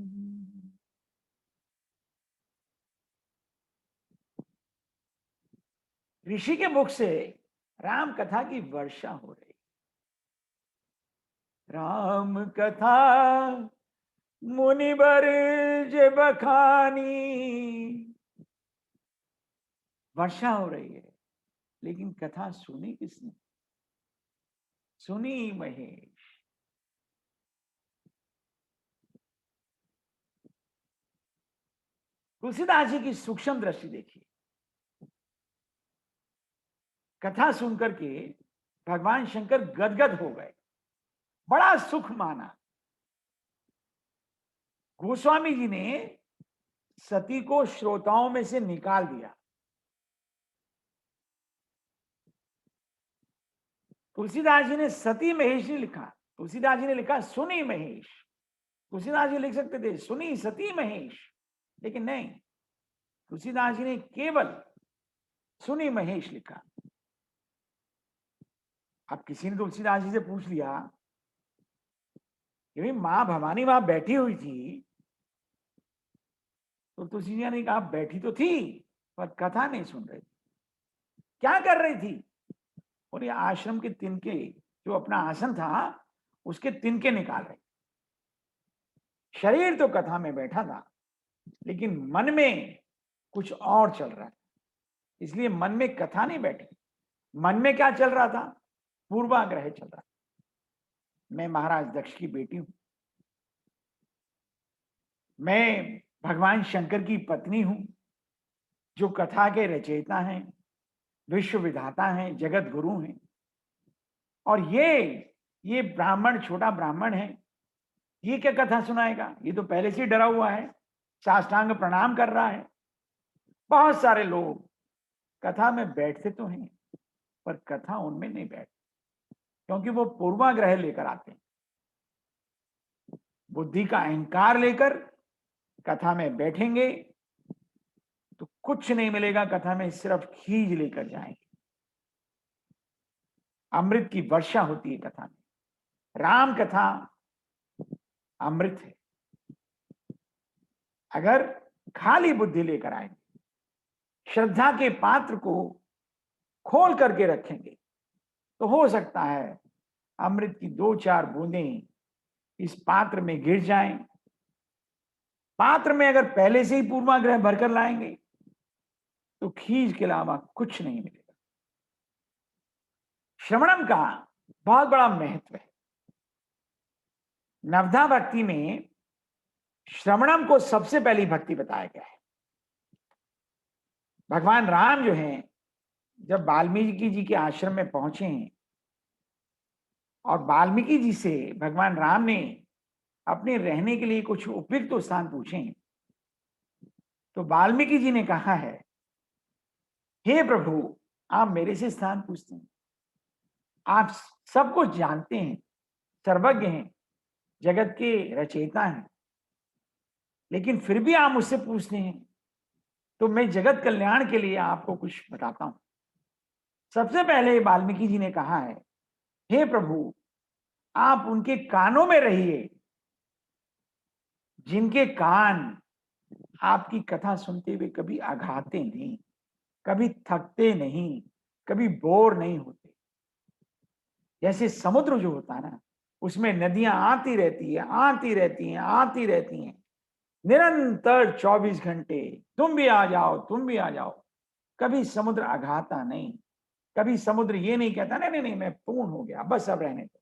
ऋषि के मुख से राम कथा की वर्षा हो रही। राम कथा मुनि बरज बखानी, वर्षा हो रही है, लेकिन कथा सुनी किसने? सुनी महेश। तुलसीदास जी की सूक्ष्म दृष्टि देखिए। कथा सुनकर के भगवान शंकर गदगद हो गए, बड़ा सुख माना। गोस्वामी जी ने सती को श्रोताओं में से निकाल दिया। तुलसीदास जी ने सती महेश नहीं लिखा, तुलसीदास जी ने लिखा सुनी महेश। तुलसीदास जी लिख सकते थे सुनी सती महेश, लेकिन नहीं, तुलसीदास जी ने केवल सुनी महेश लिखा। अब किसी ने तुलसीदास जी से पूछ लिया कि भाई मां भवानी वहां बैठी हुई थी, तो तुलसी जी ने कहा बैठी तो थी पर कथा नहीं सुन रही थी। क्या कर रही थी? और ये आश्रम के तिनके, जो अपना आसन था उसके तिनके निकाल रही। शरीर तो कथा में बैठा था, लेकिन मन में कुछ और चल रहा है, इसलिए मन में कथा नहीं बैठी। मन में क्या चल रहा था? पूर्वाग्रह चल रहा। मैं महाराज दक्ष की बेटी हूं, मैं भगवान शंकर की पत्नी हूं, जो कथा के रचयिता हैं, विश्व विधाता हैं, जगत गुरु हैं। और ये ब्राह्मण, छोटा ब्राह्मण है, ये क्या कथा सुनाएगा? ये तो पहले से ही डरा हुआ है, साष्टांग प्रणाम कर रहा है। बहुत सारे लोग कथा में बैठते तो हैं, पर कथा उनमें नहीं बैठती, क्योंकि वो पूर्वाग्रह लेकर आते हैं। बुद्धि का अहंकार लेकर कथा में बैठेंगे तो कुछ नहीं मिलेगा, कथा में सिर्फ खींच लेकर जाएंगे। अमृत की वर्षा होती है कथा में। राम कथा अमृत है। अगर खाली बुद्धि लेकर आएंगे, श्रद्धा के पात्र को खोल करके रखेंगे, तो हो सकता है अमृत की 2-4 बूंदें इस पात्र में गिर जाएं। पात्र में अगर पहले से ही पूर्वाग्रह भरकर लाएंगे तो खींच के अलावा कुछ नहीं मिलेगा। श्रवणम का बहुत बड़ा महत्व है। नवधा भक्ति में श्रवणम को सबसे पहली भक्ति बताया गया है। भगवान राम जो हैं, जब वाल्मीकि जी के आश्रम में पहुंचे हैं और वाल्मीकि जी से भगवान राम ने अपने रहने के लिए कुछ उपयुक्त स्थान पूछे, तो वाल्मीकि जी ने कहा है, हे प्रभु, आप मेरे से स्थान पूछते हैं, आप सब कुछ जानते हैं, सर्वज्ञ हैं, जगत के रचयिता हैं, लेकिन फिर भी आप मुझसे पूछते हैं, तो मैं जगत कल्याण के लिए आपको कुछ बताता हूं। सबसे पहले वाल्मीकि जी ने कहा है, हे प्रभु, आप उनके कानों में रहिए जिनके कान आपकी कथा सुनते हुए कभी आघाते नहीं, कभी थकते नहीं, कभी बोर नहीं होते। जैसे समुद्र जो होता है ना, उसमें नदियां आती रहती है, आती रहती हैं, आती रहती हैं, निरंतर 24 घंटे, तुम भी आ जाओ, तुम भी आ जाओ। कभी समुद्र आघाता नहीं, कभी समुद्र ये नहीं कहता नहीं नहीं नहीं मैं पूर्ण हो गया, बस अब रहने दो।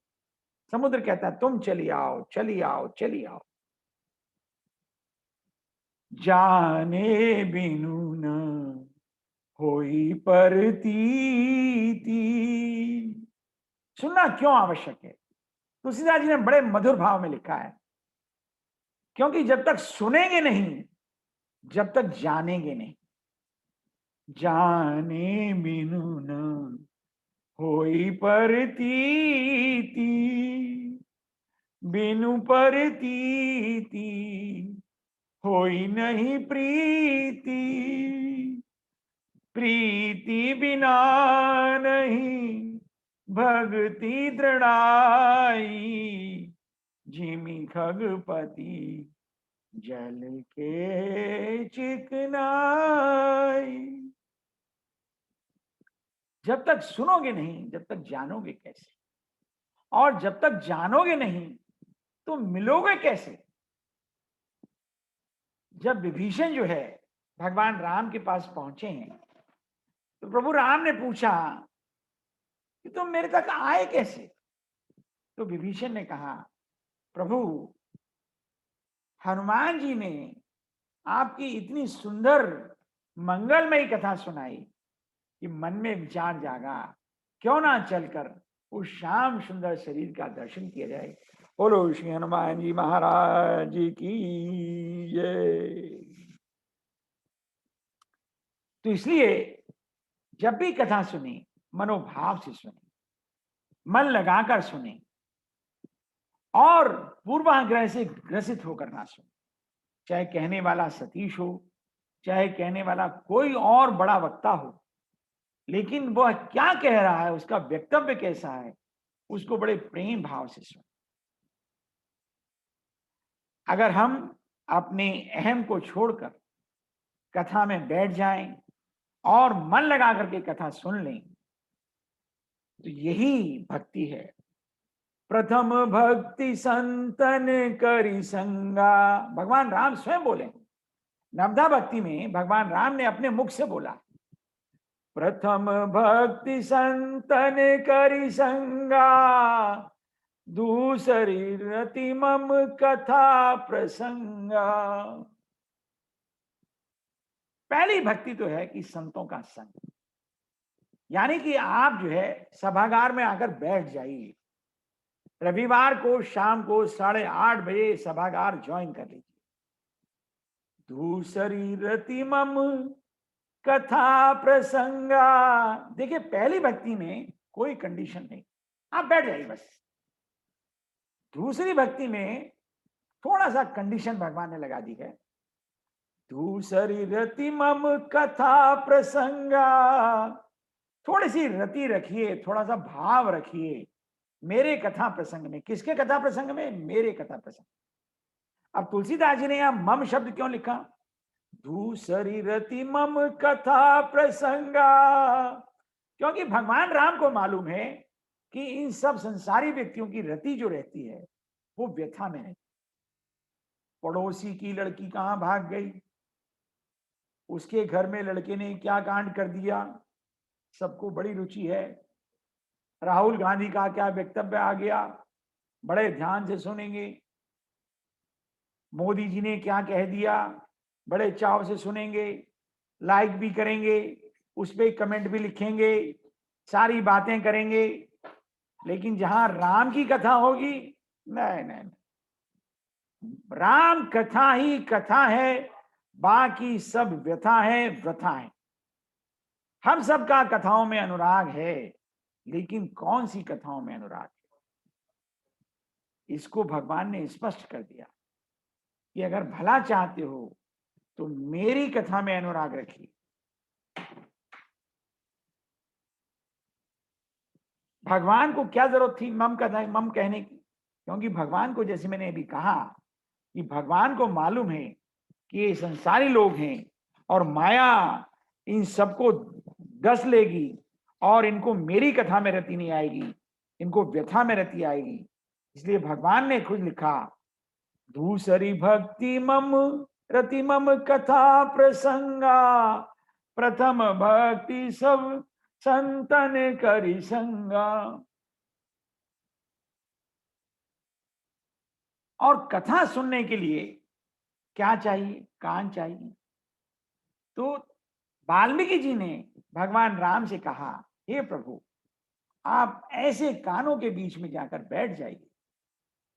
समुद्र कहता है तुम चली आओ, चली आओ, चली आओ। जाने बिनु न होई परतीति। सुनना क्यों आवश्यक है? तुलसीदास जी ने बड़े मधुर भाव में लिखा है, क्योंकि जब तक सुनेंगे नहीं, जब तक जानेंगे नहीं। जाने बिनु न होई परतीति, बिनु परतीति होई नहीं प्रीति। प्रीति बिना नहीं भक्ति दृढ़ाई, जिमि खगपति जल के चिकनाई। जब तक सुनोगे नहीं, जब तक जानोगे कैसे? और जब तक जानोगे नहीं तो मिलोगे कैसे? जब विभीषण जो है भगवान राम के पास पहुंचे हैं, तो प्रभु राम ने पूछा कि तुम मेरे तक आए कैसे? तो विभीषण ने कहा, प्रभु, हनुमान जी ने आपकी इतनी सुंदर मंगलमयी कथा सुनाई कि मन में विचार जागा, क्यों ना चलकर उस श्याम सुंदर शरीर का दर्शन किया जाए बोलो श्री हनुमान जी महाराज की जय। तो इसलिए जब भी कथा सुने मनोभाव से सुने, मन लगाकर सुने और पूर्वाग्रह से ग्रसित होकर ना सुने। चाहे कहने वाला सतीश हो, चाहे कहने वाला कोई और बड़ा वक्ता हो, लेकिन वह क्या कह रहा है, उसका वक्तव्य कैसा है, उसको बड़े प्रेम भाव से सुने। अगर हम अपने अहम को छोड़कर कथा में बैठ जाएं और मन लगा करके कथा सुन लें, तो यही भक्ति है। प्रथम भक्ति संतन करी संगा, भगवान राम स्वयं बोले। नवधा भक्ति में भगवान राम ने अपने मुख से बोला, प्रथम भक्ति संतन करी संगा, दूसरी रति मम कथा प्रसंगा। पहली भक्ति तो है कि संतों का संग, यानी कि आप जो है सभागार में आकर बैठ जाइए। रविवार को शाम को 8:30 बजे सभागार ज्वाइन कर लीजिए। दूसरी रति मम कथा प्रसंगा। देखिए, पहली भक्ति में कोई कंडीशन नहीं, आप बैठ जाइए बस। दूसरी भक्ति में थोड़ा सा कंडीशन भगवान ने लगा दी है। दूसरी रति मम कथा प्रसंगा, थोड़ी सी रति रखिए, थोड़ा सा भाव रखिए मेरे कथा प्रसंग में। किसके कथा प्रसंग में? मेरे कथा प्रसंग। अब तुलसीदास जी ने यहां मम शब्द क्यों लिखा? दूसरी रति मम कथा प्रसंगा, क्योंकि भगवान राम को मालूम है कि इन सब संसारी व्यक्तियों की रति जो रहती है वो व्यथा में रहती। पड़ोसी की लड़की कहां भाग गई, उसके घर में लड़के ने क्या कांड कर दिया, सबको बड़ी रुचि है। राहुल गांधी का क्या वक्तव्य आ गया, बड़े ध्यान से सुनेंगे। मोदी जी ने क्या कह दिया, बड़े चाव से सुनेंगे, लाइक भी करेंगे, उस पर कमेंट भी लिखेंगे, सारी बातें करेंगे। लेकिन जहां राम की कथा होगी, नहीं नहीं, राम कथा ही कथा है, बाकी सब व्यथा है, व्रथा है। हम सबका कथाओं में अनुराग है, लेकिन कौन सी कथाओं में अनुराग है, इसको भगवान ने स्पष्ट कर दिया कि अगर भला चाहते हो तो मेरी कथा में अनुराग रखिए। भगवान को क्या जरूरत थी मम कथा मम कहने की? क्योंकि भगवान को, जैसे मैंने अभी कहा, कि भगवान को मालूम है कि ये संसारी लोग हैं और माया इन सबको डस लेगी और इनको मेरी कथा में रति नहीं आएगी, इनको व्यथा में रति आएगी। इसलिए भगवान ने खुद लिखा, दूसरी भक्ति मम रति मम कथा प्रसंगा, प्रथम भक्ति सब संतन करी संगा। और कथा सुनने के लिए क्या चाहिए? कान चाहिए। तो वाल्मीकि जी ने भगवान राम से कहा, हे प्रभु, आप ऐसे कानों के बीच में जाकर बैठ जाइए,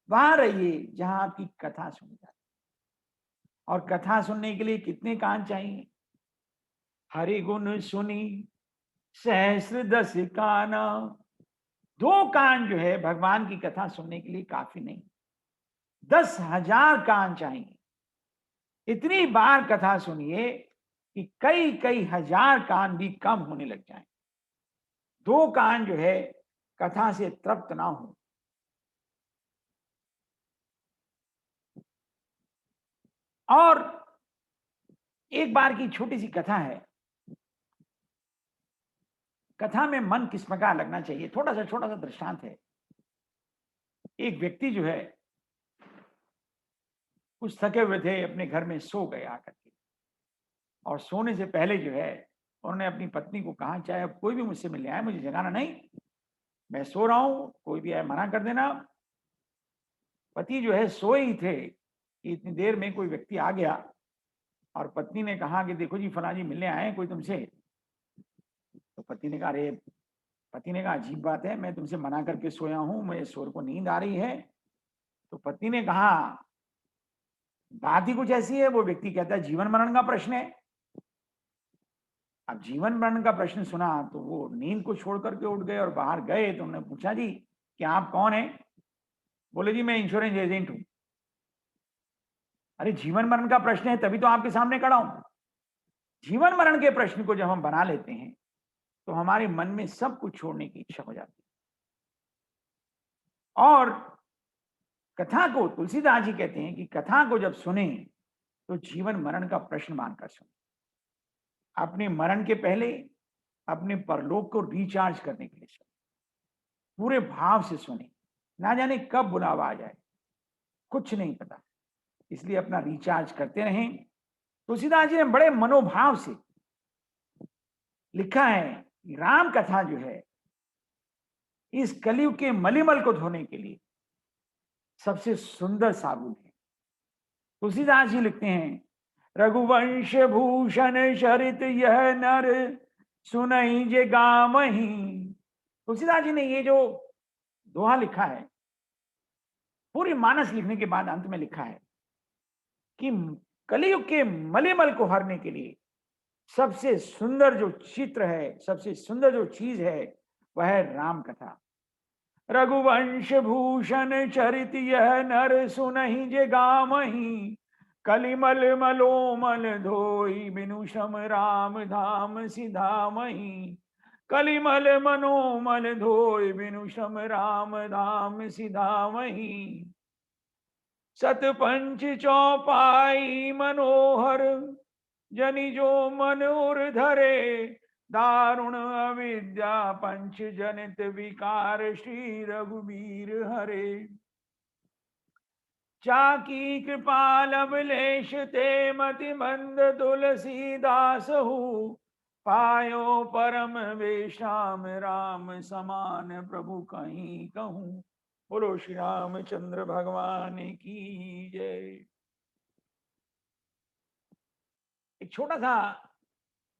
वहां रहिए जहां आपकी कथा सुनी जाती। और कथा सुनने के लिए कितने कान चाहिए? हरि गुण सुनी सहस्र दस काना। 2 कान जो है भगवान की कथा सुनने के लिए काफी नहीं, 10,000 कान चाहिए। इतनी बार कथा सुनिए कि कई कई हजार कान भी कम होने लग जाएं। 2 कान जो है कथा से तृप्त ना हो। और एक बार की छोटी सी कथा है। कथा में मन किस प्रकार लगना चाहिए, छोटा सा दृष्टांत है। एक व्यक्ति जो है कुछ थके हुए थे, अपने घर में सो गए आकर के। और सोने से पहले जो है उन्होंने अपनी पत्नी को कहा, चाहे अब कोई भी मुझसे मिलने आए मुझे जगाना नहीं, मैं सो रहा हूं, कोई भी आए मना कर देना। पति जो है सोए ही थे कि इतनी देर में कोई व्यक्ति आ गया और पत्नी ने कहा कि देखो जी फलां जी मिलने आए हैं कोई तुमसे। तो पति ने कहा, अरे, पति ने कहा, अजीब बात है, मैं तुमसे मना करके सोया हूं, मुझे शोर को नींद आ रही है। तो पत्नी ने कहा, बात ही कुछ ऐसी है। वो व्यक्ति कहता है, जीवन मरण का प्रश्न है। अब जीवन मरण का प्रश्न सुना तो वो नींद को छोड़ करके उठ गए और बाहर गए। तो उन्होंने पूछा, जी कि आप कौन हैं? बोले, जी मैं इंश्योरेंस एजेंट हूं। अरे जीवन मरण का प्रश्न है तभी तो आपके सामने खड़ा हूं। जीवन मरण के प्रश्न को जब हम बना लेते हैं तो हमारे मन में सब कुछ छोड़ने की इच्छा हो जाती है। और कथा को तुलसीदास जी कहते हैं कि कथा को जब सुने तो जीवन मरण का प्रश्न मानकर सुने। अपने मरण के पहले अपने परलोक को रिचार्ज करने के लिए सुने, पूरे भाव से सुने। ना जाने कब बुलावा आ जाए, कुछ नहीं पता, इसलिए अपना रिचार्ज करते रहें। तुलसीदास जी ने बड़े मनोभाव से लिखा है कि राम कथा जो है इस कलयुग के मलिमल को धोने के लिए सबसे सुंदर साबुन है। तुलसीदास जी लिखते हैं, रघुवंश भूषण चरित यह नर सुनहि जे गावहीं। तुलसीदास जी ने ये जो दोहा लिखा है, पूरी मानस लिखने के बाद अंत में लिखा है कि कलयुग के मलिमल को हरने के लिए सबसे सुंदर जो चित्र है, सबसे सुंदर जो चीज है, वह है राम कथा। रघुवंश भूषण चरित यह नर सुनहि जे गावहीं। कलिमल मलोमल धोई बिनु श्रम राम धाम सिधावहीं। कलिमल मनोमल धोई बिनु श्रम राम धाम सिधावहीं। सत पंच चौपाई मनोहर जनि जो मन उर धरे। दारुण अविद्या पंच जनित विकार श्री रघुबीर हरे। चाकी कृपा लवलेश ते मति मंद तुलसीदास हूँ। पायो परम विश्राम राम समान प्रभु कहीं कहूँ। बोलो श्री रामचंद्र भगवान की जय। एक छोटा सा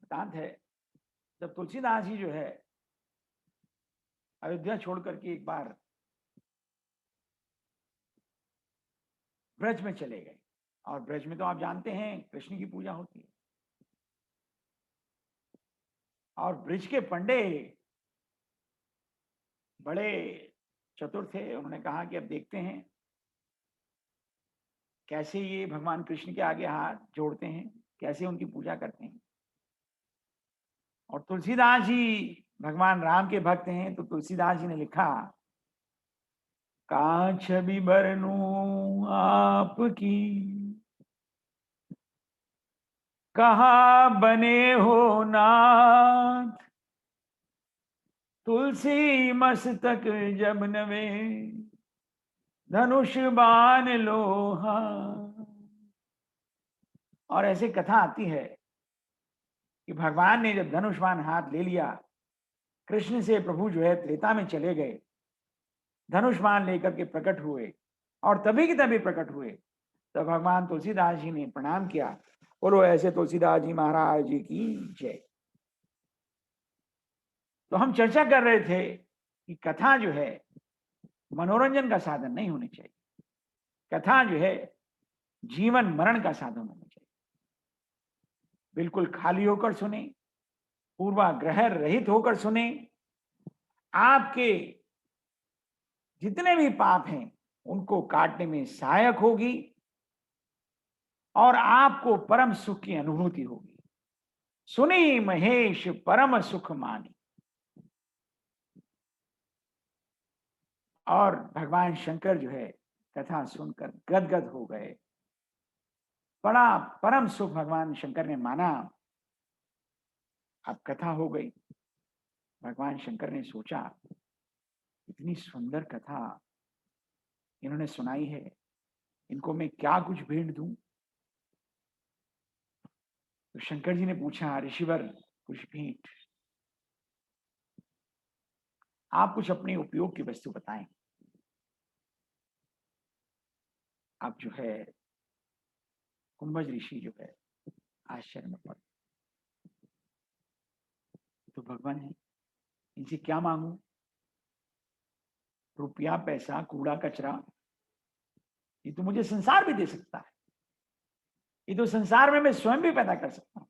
वृतांत है। जब तुलसीदास जी जो है अयोध्या छोड़ करके एक बार ब्रज में चले गए, और ब्रज में तो आप जानते हैं कृष्ण की पूजा होती है, और ब्रज के पंडे बड़े चतुर थे। उन्होंने कहा कि अब देखते हैं कैसे ये भगवान कृष्ण के आगे हाथ जोड़ते हैं, कैसे उनकी पूजा करते हैं। और तुलसीदास जी भगवान राम के भक्त हैं, तो तुलसीदास जी ने लिखा, कांच भी बरनूं आपकी कहा बने हो नाथ। तुलसी मस्तक जब नवे धनुष बाण लोहा। और ऐसी कथा आती है कि भगवान ने जब धनुष बाण हाथ ले लिया, कृष्ण से प्रभु जो है त्रेता में चले गए, धनुष बाण लेकर के प्रकट हुए, और तभी की तभी प्रकट हुए। तो भगवान तुलसीदास जी ने प्रणाम किया। बोलो ऐसे तुलसीदास जी महाराज जी की जय। तो हम चर्चा कर रहे थे कि कथा जो है मनोरंजन का साधन नहीं होनी चाहिए। कथा जो है जीवन मरण का साधन होना चाहिए। बिल्कुल खाली होकर सुने, पूर्वाग्रह रहित होकर सुने। आपके जितने भी पाप हैं उनको काटने में सहायक होगी, और आपको परम सुख की अनुभूति होगी। सुनी महेश परम सुख मानी। और भगवान शंकर जो है कथा सुनकर गदगद हो गए। बड़ा परम सुख भगवान शंकर ने माना। अब कथा हो गई। भगवान शंकर ने सोचा, इतनी सुंदर कथा इन्होंने सुनाई है, इनको मैं क्या कुछ भेंट दूं। तो शंकर जी ने पूछा, ऋषिवर कुछ भेंट, आप कुछ अपने उपयोग की वस्तु बताएं। आप जो है कुंभज ऋषि जो है आश्चर्य में पड़े। तो भगवान है, इनसे क्या मांगू? रुपया पैसा कूड़ा कचरा ये तो मुझे संसार भी दे सकता है, ये तो संसार में मैं स्वयं भी पैदा कर सकता हूं।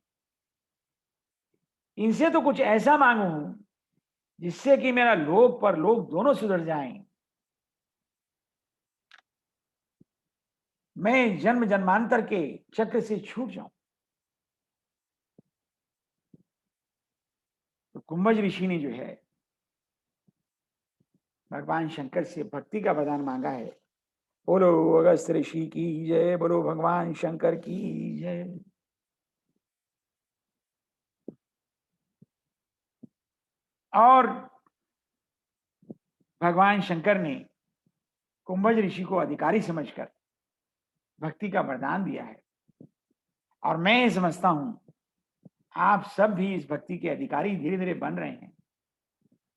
इनसे तो कुछ ऐसा मांगू जिससे कि मेरा लोक पर लोक दोनों सुधर जाएं, मैं जन्म जन्मांतर के चक्र से छूट जाऊं। तो कुंभज ऋषि ने जो है भगवान शंकर से भक्ति का वरदान मांगा है। बोलो अगस्त ऋषि की जय, बोलो भगवान शंकर की जय। और भगवान शंकर ने कुंभज ऋषि को अधिकारी समझकर भक्ति का वरदान दिया है। और मैं ये समझता हूं आप सब भी इस भक्ति के अधिकारी धीरे धीरे बन रहे हैं,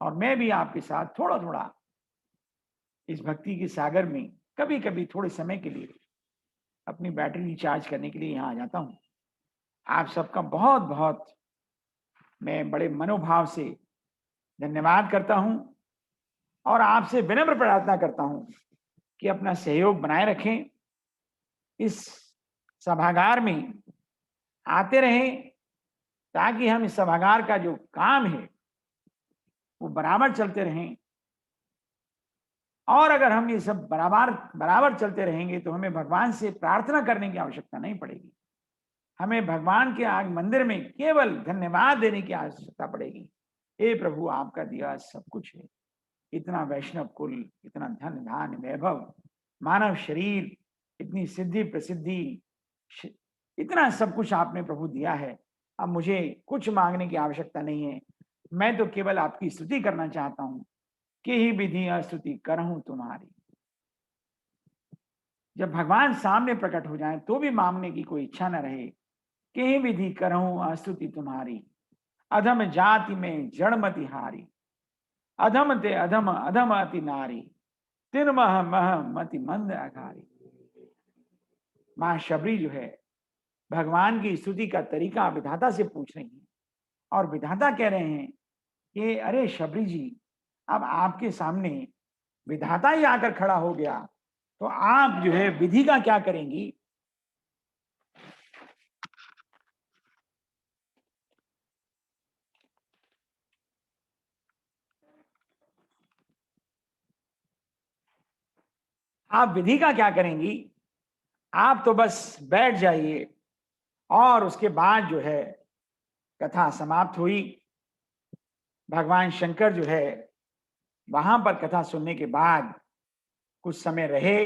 और मैं भी आपके साथ थोड़ा थोड़ा इस भक्ति के सागर में कभी कभी थोड़े समय के लिए अपनी बैटरी रिचार्ज करने के लिए यहाँ आ जाता हूँ। आप सबका बहुत बहुत मैं बड़े मनोभाव से धन्यवाद करता हूँ, और आपसे विनम्र प्रार्थना करता हूँ कि अपना सहयोग बनाए रखें, इस सभागार में आते रहें, ताकि हम इस सभागार का जो काम है वो बराबर चलते रहें। और अगर हम ये सब बराबर बराबर चलते रहेंगे तो हमें भगवान से प्रार्थना करने की आवश्यकता नहीं पड़ेगी। हमें भगवान के आग मंदिर में केवल धन्यवाद देने की आवश्यकता पड़ेगी। हे प्रभु, आपका दिया सब कुछ है, इतना वैष्णव कुल, इतना धन धान्य वैभव, मानव शरीर, इतनी सिद्धि प्रसिद्धि, इतना सब कुछ आपने प्रभु दिया है। अब मुझे कुछ मांगने की आवश्यकता नहीं है, मैं तो केवल आपकी स्तुति करना चाहता हूं कि ही विधि स्तुति करहूं तुम्हारी। जब भगवान सामने प्रकट हो जाए तो भी मांगने की कोई इच्छा न रहे, कि ही विधि करहूं स्तुति तुम्हारी, अधम जाति में जड़मति हारी, अधम ते अधम अधम अति नारी, तिरमह मह मति मंद अघारी। मां शबरी जो है भगवान की स्तुति का तरीका विधाता से पूछ रही है, और विधाता कह रहे हैं कि अरे शबरी जी, अब आपके सामने विधाता ही आकर खड़ा हो गया, तो आप जो है विधि का क्या करेंगी। आप विधि का क्या करेंगी, आप तो बस बैठ जाइए। और उसके बाद जो है कथा समाप्त हुई। भगवान शंकर जो है वहां पर कथा सुनने के बाद कुछ समय रहे,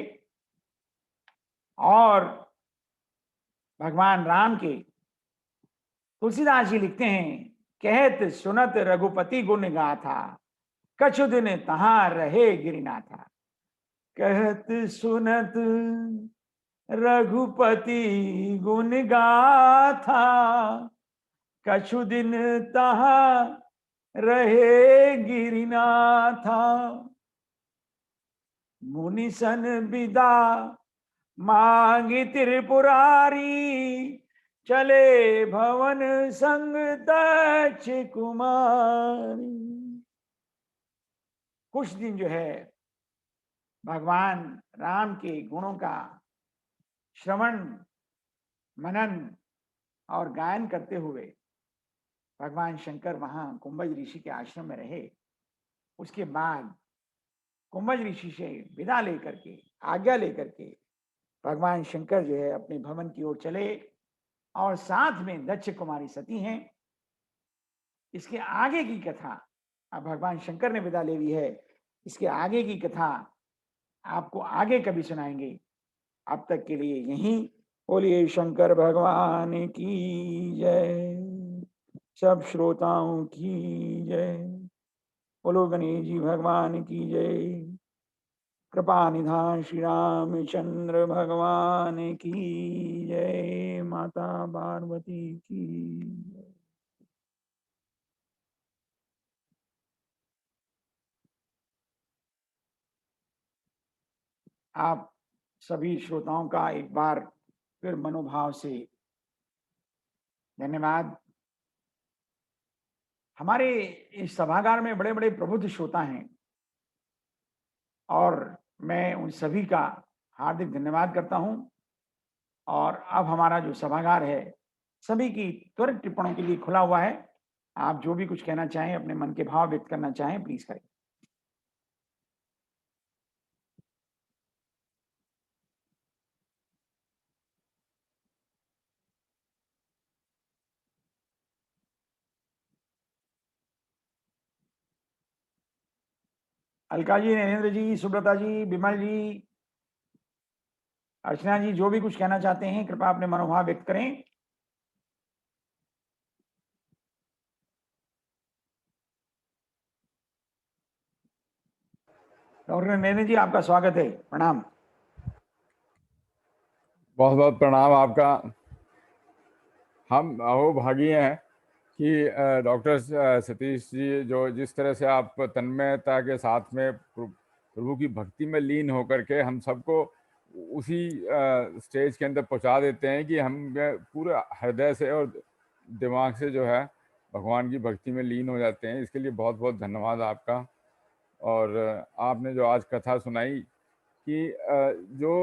और भगवान राम के तुलसीदास जी लिखते हैं, कहत सुनत रघुपति गुण गाथा, कछु दिन तहां रहे गिरिनाथा। कहत सुनत रघुपति गुण गाथा, कछु दिन तहां रहे गिरिनाथा। मुनिसन विदा मांगी त्रिपुरारी, चले भवन संग दक्ष कुमारी। कुछ दिन जो है भगवान राम के गुणों का श्रवण मनन और गायन करते हुए भगवान शंकर वहां कुंभज ऋषि के आश्रम में रहे। उसके बाद कुंभज ऋषि से विदा लेकर के, आज्ञा लेकर के भगवान शंकर जो है अपने भवन की ओर चले, और साथ में दक्ष कुमारी सती हैं। इसके आगे की कथा, अब भगवान शंकर ने विदा ले ली है, इसके आगे की कथा आपको आगे कभी सुनाएंगे। अब तक के लिए यहीं, बोलिए शंकर भगवान की जय, सब श्रोताओं की जय, बोलो गणेश जी भगवान की जय, कृपा निधान श्री रामचंद्र भगवान की जय, माता पार्वती की जय। आप सभी श्रोताओं का एक बार फिर मनोभाव से धन्यवाद। हमारे इस सभागार में बड़े बड़े प्रबुद्ध श्रोता हैं, और मैं उन सभी का हार्दिक धन्यवाद करता हूं। और अब हमारा जो सभागार है सभी की त्वरित टिप्पणों के लिए खुला हुआ है। आप जो भी कुछ कहना चाहें, अपने मन के भाव व्यक्त करना चाहें, प्लीज करें। अलका जी, नरेंद्र जी, सुब्रता जी, बिमल जी, अर्चना जी, जो भी कुछ कहना चाहते हैं कृपया अपने मनोभाव व्यक्त करें। डॉक्टर नरेंद्र जी, आपका स्वागत है। प्रणाम। बहुत बहुत प्रणाम आपका। हम अहोभागी हैं कि डॉक्टर सतीश जी जो जिस तरह से आप तन्मयता के साथ में प्रभु की भक्ति में लीन होकर के हम सबको उसी स्टेज के अंदर पहुंचा देते हैं कि हम पूरे हृदय से और दिमाग से जो है भगवान की भक्ति में लीन हो जाते हैं। इसके लिए बहुत बहुत धन्यवाद आपका। और आपने जो आज कथा सुनाई कि जो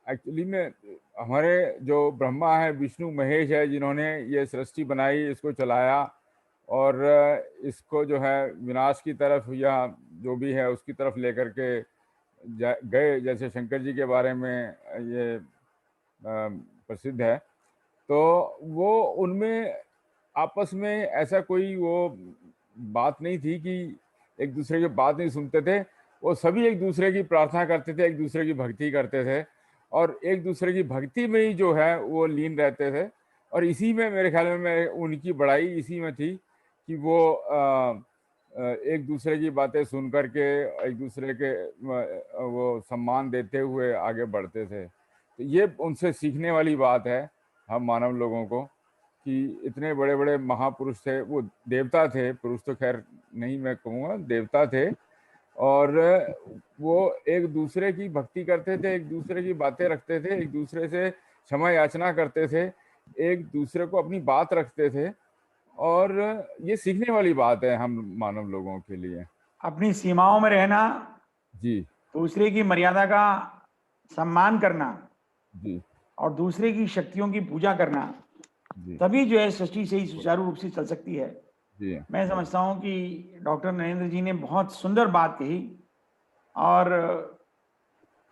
एक्चुअली में हमारे जो ब्रह्मा है, विष्णु महेश है, जिन्होंने ये सृष्टि बनाई, इसको चलाया और इसको जो है विनाश की तरफ या जो भी है उसकी तरफ लेकर के गए, जैसे शंकर जी के बारे में ये प्रसिद्ध है। तो वो उनमें आपस में ऐसा कोई वो बात नहीं थी कि एक दूसरे की बात नहीं सुनते थे। वो सभी एक दूसरे की प्रार्थना करते थे, एक दूसरे की भक्ति करते थे और एक दूसरे की भक्ति में ही जो है वो लीन रहते थे। और इसी में मेरे ख्याल में उनकी बड़ाई इसी में थी कि वो एक दूसरे की बातें सुन करके एक दूसरे के वो सम्मान देते हुए आगे बढ़ते थे। तो ये उनसे सीखने वाली बात है हम मानव लोगों को कि इतने बड़े बड़े महापुरुष थे। वो देवता थे, पुरुष तो खैर नहीं मैं कहूँगा, देवता थे। और वो एक दूसरे की भक्ति करते थे, एक दूसरे की बातें रखते थे, एक दूसरे से क्षमा याचना करते थे, एक दूसरे को अपनी बात रखते थे। और ये सीखने वाली बात है हम मानव लोगों के लिए। अपनी सीमाओं में रहना, जी दूसरे की मर्यादा का सम्मान करना जी और दूसरे की शक्तियों की पूजा करना, जी तभी जो है सृष्टि सही सुचारू रूप से चल सकती है। जी मैं समझता हूं कि डॉक्टर नरेंद्र जी ने बहुत सुंदर बात कही और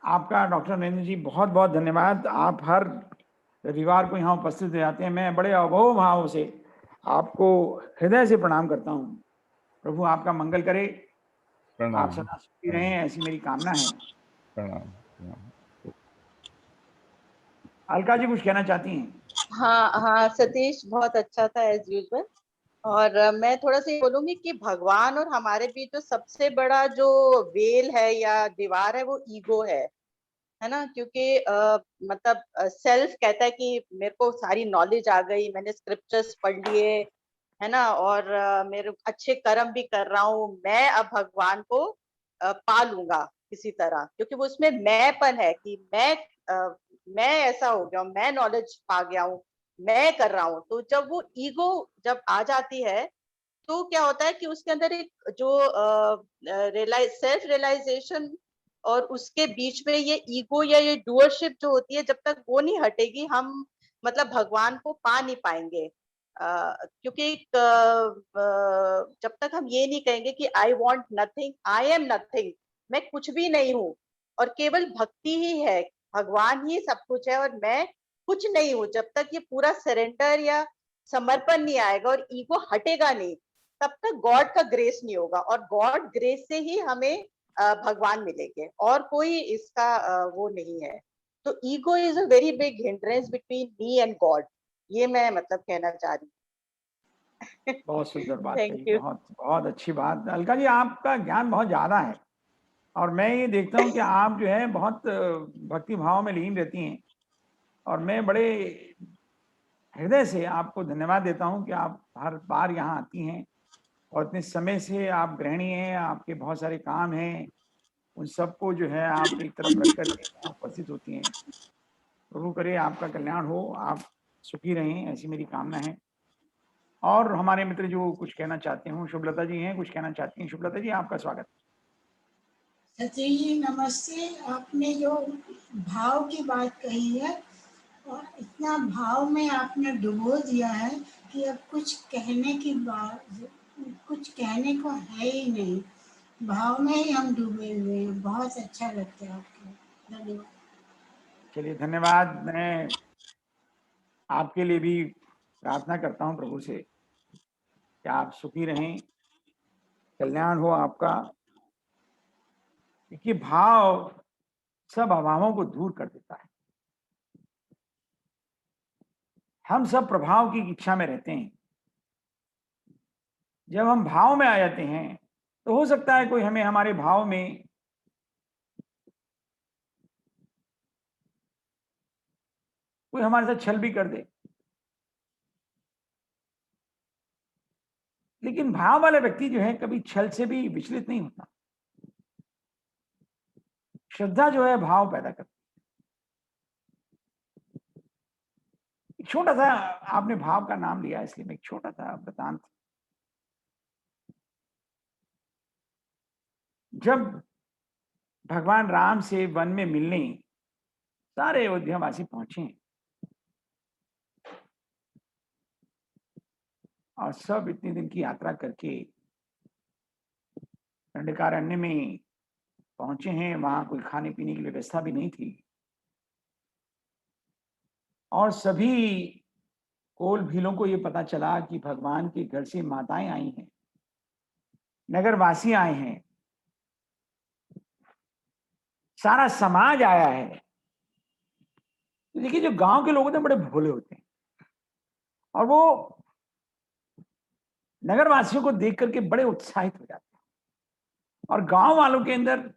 आपका डॉक्टर नरेंद्र जी बहुत बहुत धन्यवाद। आप हर रविवार को यहाँ उपस्थित हो जाते हैं। मैं बड़े अभव भाव से आपको हृदय से प्रणाम करता हूँ। प्रभु आपका मंगल करे, आप प्रणाम सदा सुखी रहें, ऐसी मेरी कामना है। प्रणाम प्रणाम। अलका जी कुछ कहना चाहती हैं? हाँ हाँ सतीश, बहुत अच्छा था एज यूजुअल। और मैं थोड़ा सा ये बोलूंगी कि भगवान और हमारे बीच जो सबसे बड़ा जो वेल है या दीवार है वो ईगो है ना। क्योंकि मतलब सेल्फ कहता है कि मेरे को सारी नॉलेज आ गई, मैंने स्क्रिप्चर्स पढ़ लिए, है ना, और मेरे अच्छे कर्म भी कर रहा हूँ, मैं अब भगवान को पा लूंगा किसी तरह, क्योंकि वो उसमें मैंपन है कि मैं ऐसा हो गया हूँ, मैं नॉलेज पा गया हूँ, मैं कर रहा हूँ। तो जब वो ईगो जब आ जाती है तो क्या होता है कि उसके अंदर एक जो सेल्फ रियलाइजेशन और उसके बीच में ये ईगो या ये डुअरशिप जो होती है, जब तक वो नहीं हटेगी हम मतलब भगवान को पा नहीं पाएंगे। क्योंकि जब तक हम ये नहीं कहेंगे कि I want nothing, I am nothing, मैं कुछ भी नहीं हूँ और केवल भक्ति ही है, भगवान ही सब कुछ है और मैं कुछ नहीं हूँ, जब तक ये पूरा सरेंडर या समर्पण नहीं आएगा और ईगो हटेगा नहीं, तब तक गॉड का ग्रेस नहीं होगा। और गॉड ग्रेस से ही हमें भगवान मिलेंगे, और कोई इसका वो नहीं है। तो ego is a very big hindrance between me and God, ये मैं मतलब कहना चाह रही हूँ। बहुत सुंदर बात थैंक कही, यू। बहुत बहुत अच्छी बात। अलका जी, आपका ज्ञान बहुत ज्यादा है और मैं ये देखता हूँ कि आप जो है बहुत भक्ति भाव में लीन रहती हैं और मैं बड़े हृदय से आपको धन्यवाद देता हूँ कि आप हर बार यहाँ आती हैं और इतने समय से आप गृहिणी हैं, आपके बहुत सारे काम हैं, उन सबको जो है आप एक तरफ रख करके यहाँ उपस्थित होती हैं। प्रभु करे आपका कल्याण हो, आप सुखी रहें, ऐसी मेरी कामना है। और हमारे मित्र जो कुछ कहना चाहते हो, शुभलता जी हैं, कुछ कहना चाहती हैं। शुभलता जी, आपका स्वागत। सतीश जी नमस्ते। आपने जो भाव की बात कही है और इतना भाव में आपने डुबो दिया है कि अब कुछ कहने की बात, कुछ कहने को है ही नहीं। भाव में ही हम डूबे हुए हैं। बहुत अच्छा लगता है आपके। धन्यवाद। चलिए धन्यवाद। मैं आपके लिए भी प्रार्थना करता हूं प्रभु से कि आप सुखी रहें, कल्याण हो आपका। देखिए भाव सब अभावों को दूर कर देता है। हम सब प्रभाव की इच्छा में रहते हैं। जब हम भाव में आ जाते हैं तो हो सकता है कोई हमें हमारे भाव में कोई हमारे साथ छल भी कर दे, लेकिन भाव वाला व्यक्ति जो है कभी छल से भी विचलित नहीं होता। श्रद्धा जो है भाव पैदा करती है। एक छोटा सा, आपने भाव का नाम लिया इसलिए मैं एक छोटा सा वृतांत। जब भगवान राम से वन में मिलने सारे अयोध्यावासी पहुंचे और सब इतने दिन की यात्रा करके दंडकारण्य में पहुंचे हैं, वहां कोई खाने पीने की व्यवस्था भी नहीं थी और सभी कोल भीलों को ये पता चला कि भगवान के घर से माताएं आई हैं, नगरवासी आए हैं, सारा समाज आया है। तो देखिए जो गांव के लोग होते हैं बड़े भोले होते हैं और वो नगरवासियों को देख करके बड़े उत्साहित हो जाते हैं और गांव वालों के अंदर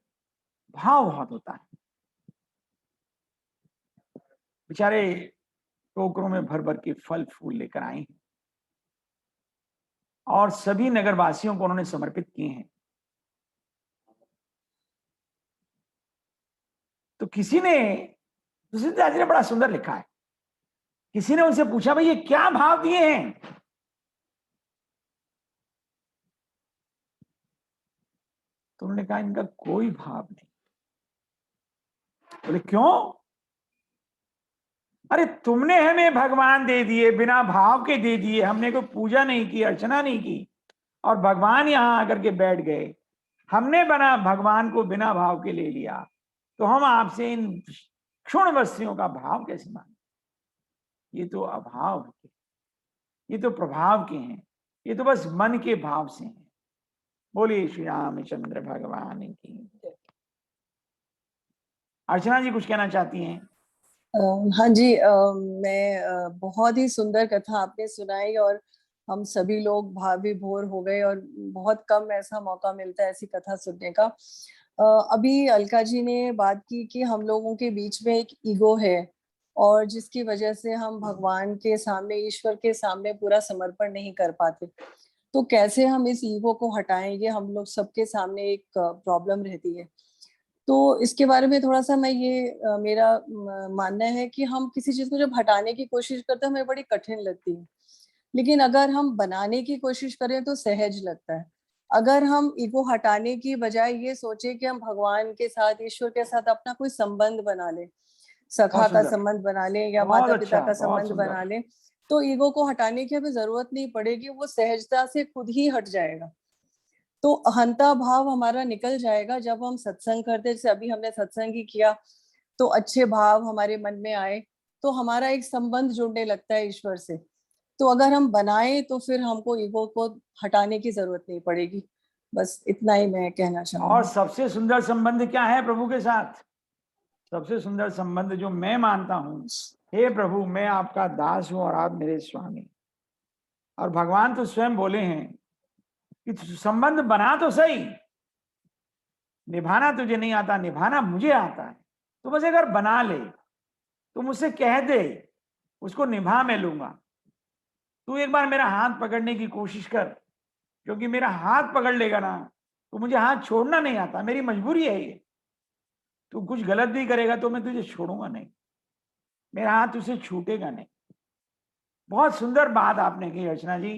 भाव बहुत होता है। बेचारे टोकरों में भर भर के फल फूल लेकर आए हैं और सभी नगरवासियों को उन्होंने समर्पित किए हैं। तो किसी ने, तुलसीदास जी ने बड़ा सुंदर लिखा है, किसी ने उनसे पूछा भाई ये क्या भाव दिए हैं? तो उन्होंने कहा इनका कोई भाव नहीं। बोले क्यों? अरे तुमने हमें भगवान दे दिए, बिना भाव के दे दिए, हमने कोई पूजा नहीं की, अर्चना नहीं की और भगवान यहां आकर के बैठ गए। हमने बना भगवान को बिना भाव के ले लिया, तो हम आपसे इन क्षुण वस्तुओं का भाव कैसे माने? ये तो अभाव के, ये तो प्रभाव के हैं, ये तो बस मन के भाव से हैं। बोलिए श्री रामचंद्र भगवान की जय। अर्चना जी कुछ कहना चाहती हैं? हाँ जी, मैं बहुत ही सुंदर कथा आपने सुनाई और हम सभी लोग भाव विभोर हो गए और बहुत कम ऐसा मौका मिलता है ऐसी कथा सुनने का। अभी अलका जी ने बात की कि हम लोगों के बीच में एक ईगो है और जिसकी वजह से हम भगवान के सामने, ईश्वर के सामने पूरा समर्पण नहीं कर पाते। तो कैसे हम इस ईगो को हटाएंगे, हम लोग सबके सामने एक प्रॉब्लम रहती है। तो इसके बारे में थोड़ा सा मैं ये मेरा मानना है कि हम किसी चीज को जब हटाने की कोशिश करते हैं हमें बड़ी कठिन लगती है, लेकिन अगर हम बनाने की कोशिश करें तो सहज लगता है। अगर हम ईगो हटाने की बजाय ये सोचे कि हम भगवान के साथ, ईश्वर के साथ अपना कोई संबंध बना लें, सखा का संबंध बना लें या बहुत माता पिता अच्छा, का बहुत संबंध सुंदर। बना लें, तो ईगो को हटाने की हमें जरूरत नहीं पड़ेगी, वो सहजता से खुद ही हट जाएगा। तो अहंता भाव हमारा निकल जाएगा जब हम सत्संग करते, जैसे अभी हमने सत्संग ही किया तो अच्छे भाव हमारे मन में आए, तो हमारा एक संबंध जुड़ने लगता है ईश्वर से। तो अगर हम बनाए तो फिर हमको ईगो को हटाने की जरूरत नहीं पड़ेगी। बस इतना ही मैं कहना और चाहूंगी। सबसे सुंदर संबंध क्या है प्रभु के साथ? सबसे सुंदर संबंध जो मैं मानता हूं, हे प्रभु मैं आपका दास हूं और आप मेरे स्वामी। और भगवान तो स्वयं बोले हैं कि संबंध बना तो सही, निभाना तुझे नहीं आता, निभाना मुझे आता है। तो बस अगर बना ले, तो मुझसे कह दे, उसको निभा मैं लूंगा। तू एक बार मेरा हाथ पकड़ने की कोशिश कर, क्योंकि मेरा हाथ पकड़ लेगा ना तो मुझे हाथ छोड़ना नहीं आता, मेरी मजबूरी है ये। तू कुछ गलत भी करेगा तो मैं तुझे छोड़ूंगा नहीं, मेरा हाथ तुझसे छूटेगा नहीं। बहुत सुंदर बात आपने की अर्चना जी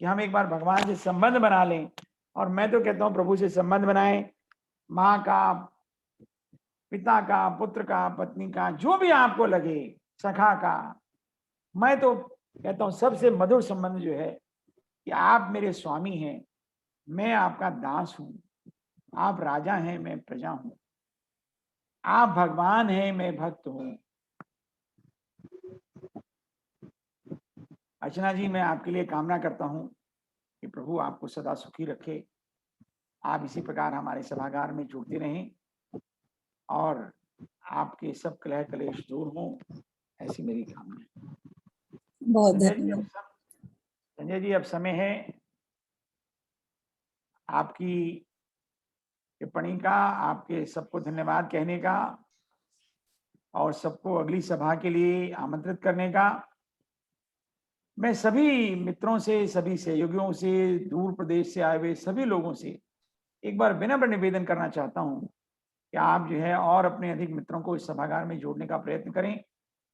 कि हम एक बार भगवान से संबंध बना लें। और मैं तो कहता हूं प्रभु से संबंध बनाएं, माँ का, पिता का, पुत्र का, पत्नी का, जो भी आपको लगे, सखा का। मैं तो कहता हूं सबसे मधुर संबंध जो है कि आप मेरे स्वामी हैं, मैं आपका दास हूं, आप राजा हैं, मैं प्रजा हूं, आप भगवान हैं, मैं भक्त हूं। अर्चना जी, मैं आपके लिए कामना करता हूं कि प्रभु आपको सदा सुखी रखे, आप इसी प्रकार हमारे सभागार में जुड़ते रहें और आपके सब कलह कलेश दूर हों, ऐसी मेरी कामना है। बहुत संजय जी, धन्यवाद। संजय जी, अब समय है आपकी टिप्पणी का, आपके सबको धन्यवाद कहने का और सबको अगली सभा के लिए आमंत्रित करने का। मैं सभी मित्रों से, सभी सहयोगियों से, दूर प्रदेश से आए हुए सभी लोगों से एक बार विनम्र निवेदन करना चाहता हूं कि आप जो है और अपने अधिक मित्रों को इस सभागार में जोड़ने का प्रयत्न करें।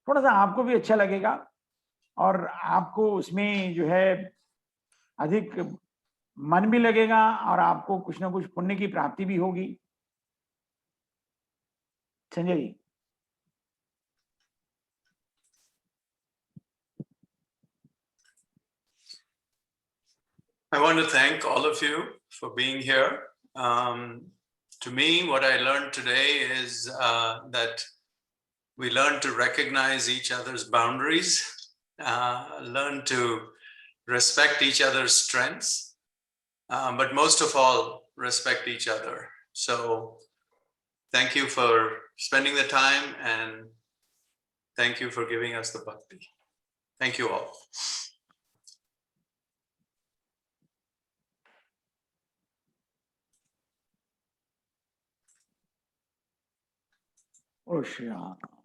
थोड़ा सा आपको भी अच्छा लगेगा और आपको उसमें जो है अधिक मन भी लगेगा और आपको कुछ ना कुछ पुण्य की प्राप्ति भी होगी। Sanjay ji. I want to thank all of you for being here. To me, what I learned today is that we learn to recognize each other's boundaries, learn to respect each other's strengths, but most of all, respect each other. So thank you for spending the time and thank you for giving us the bhakti. Thank you all. O Shri Ram.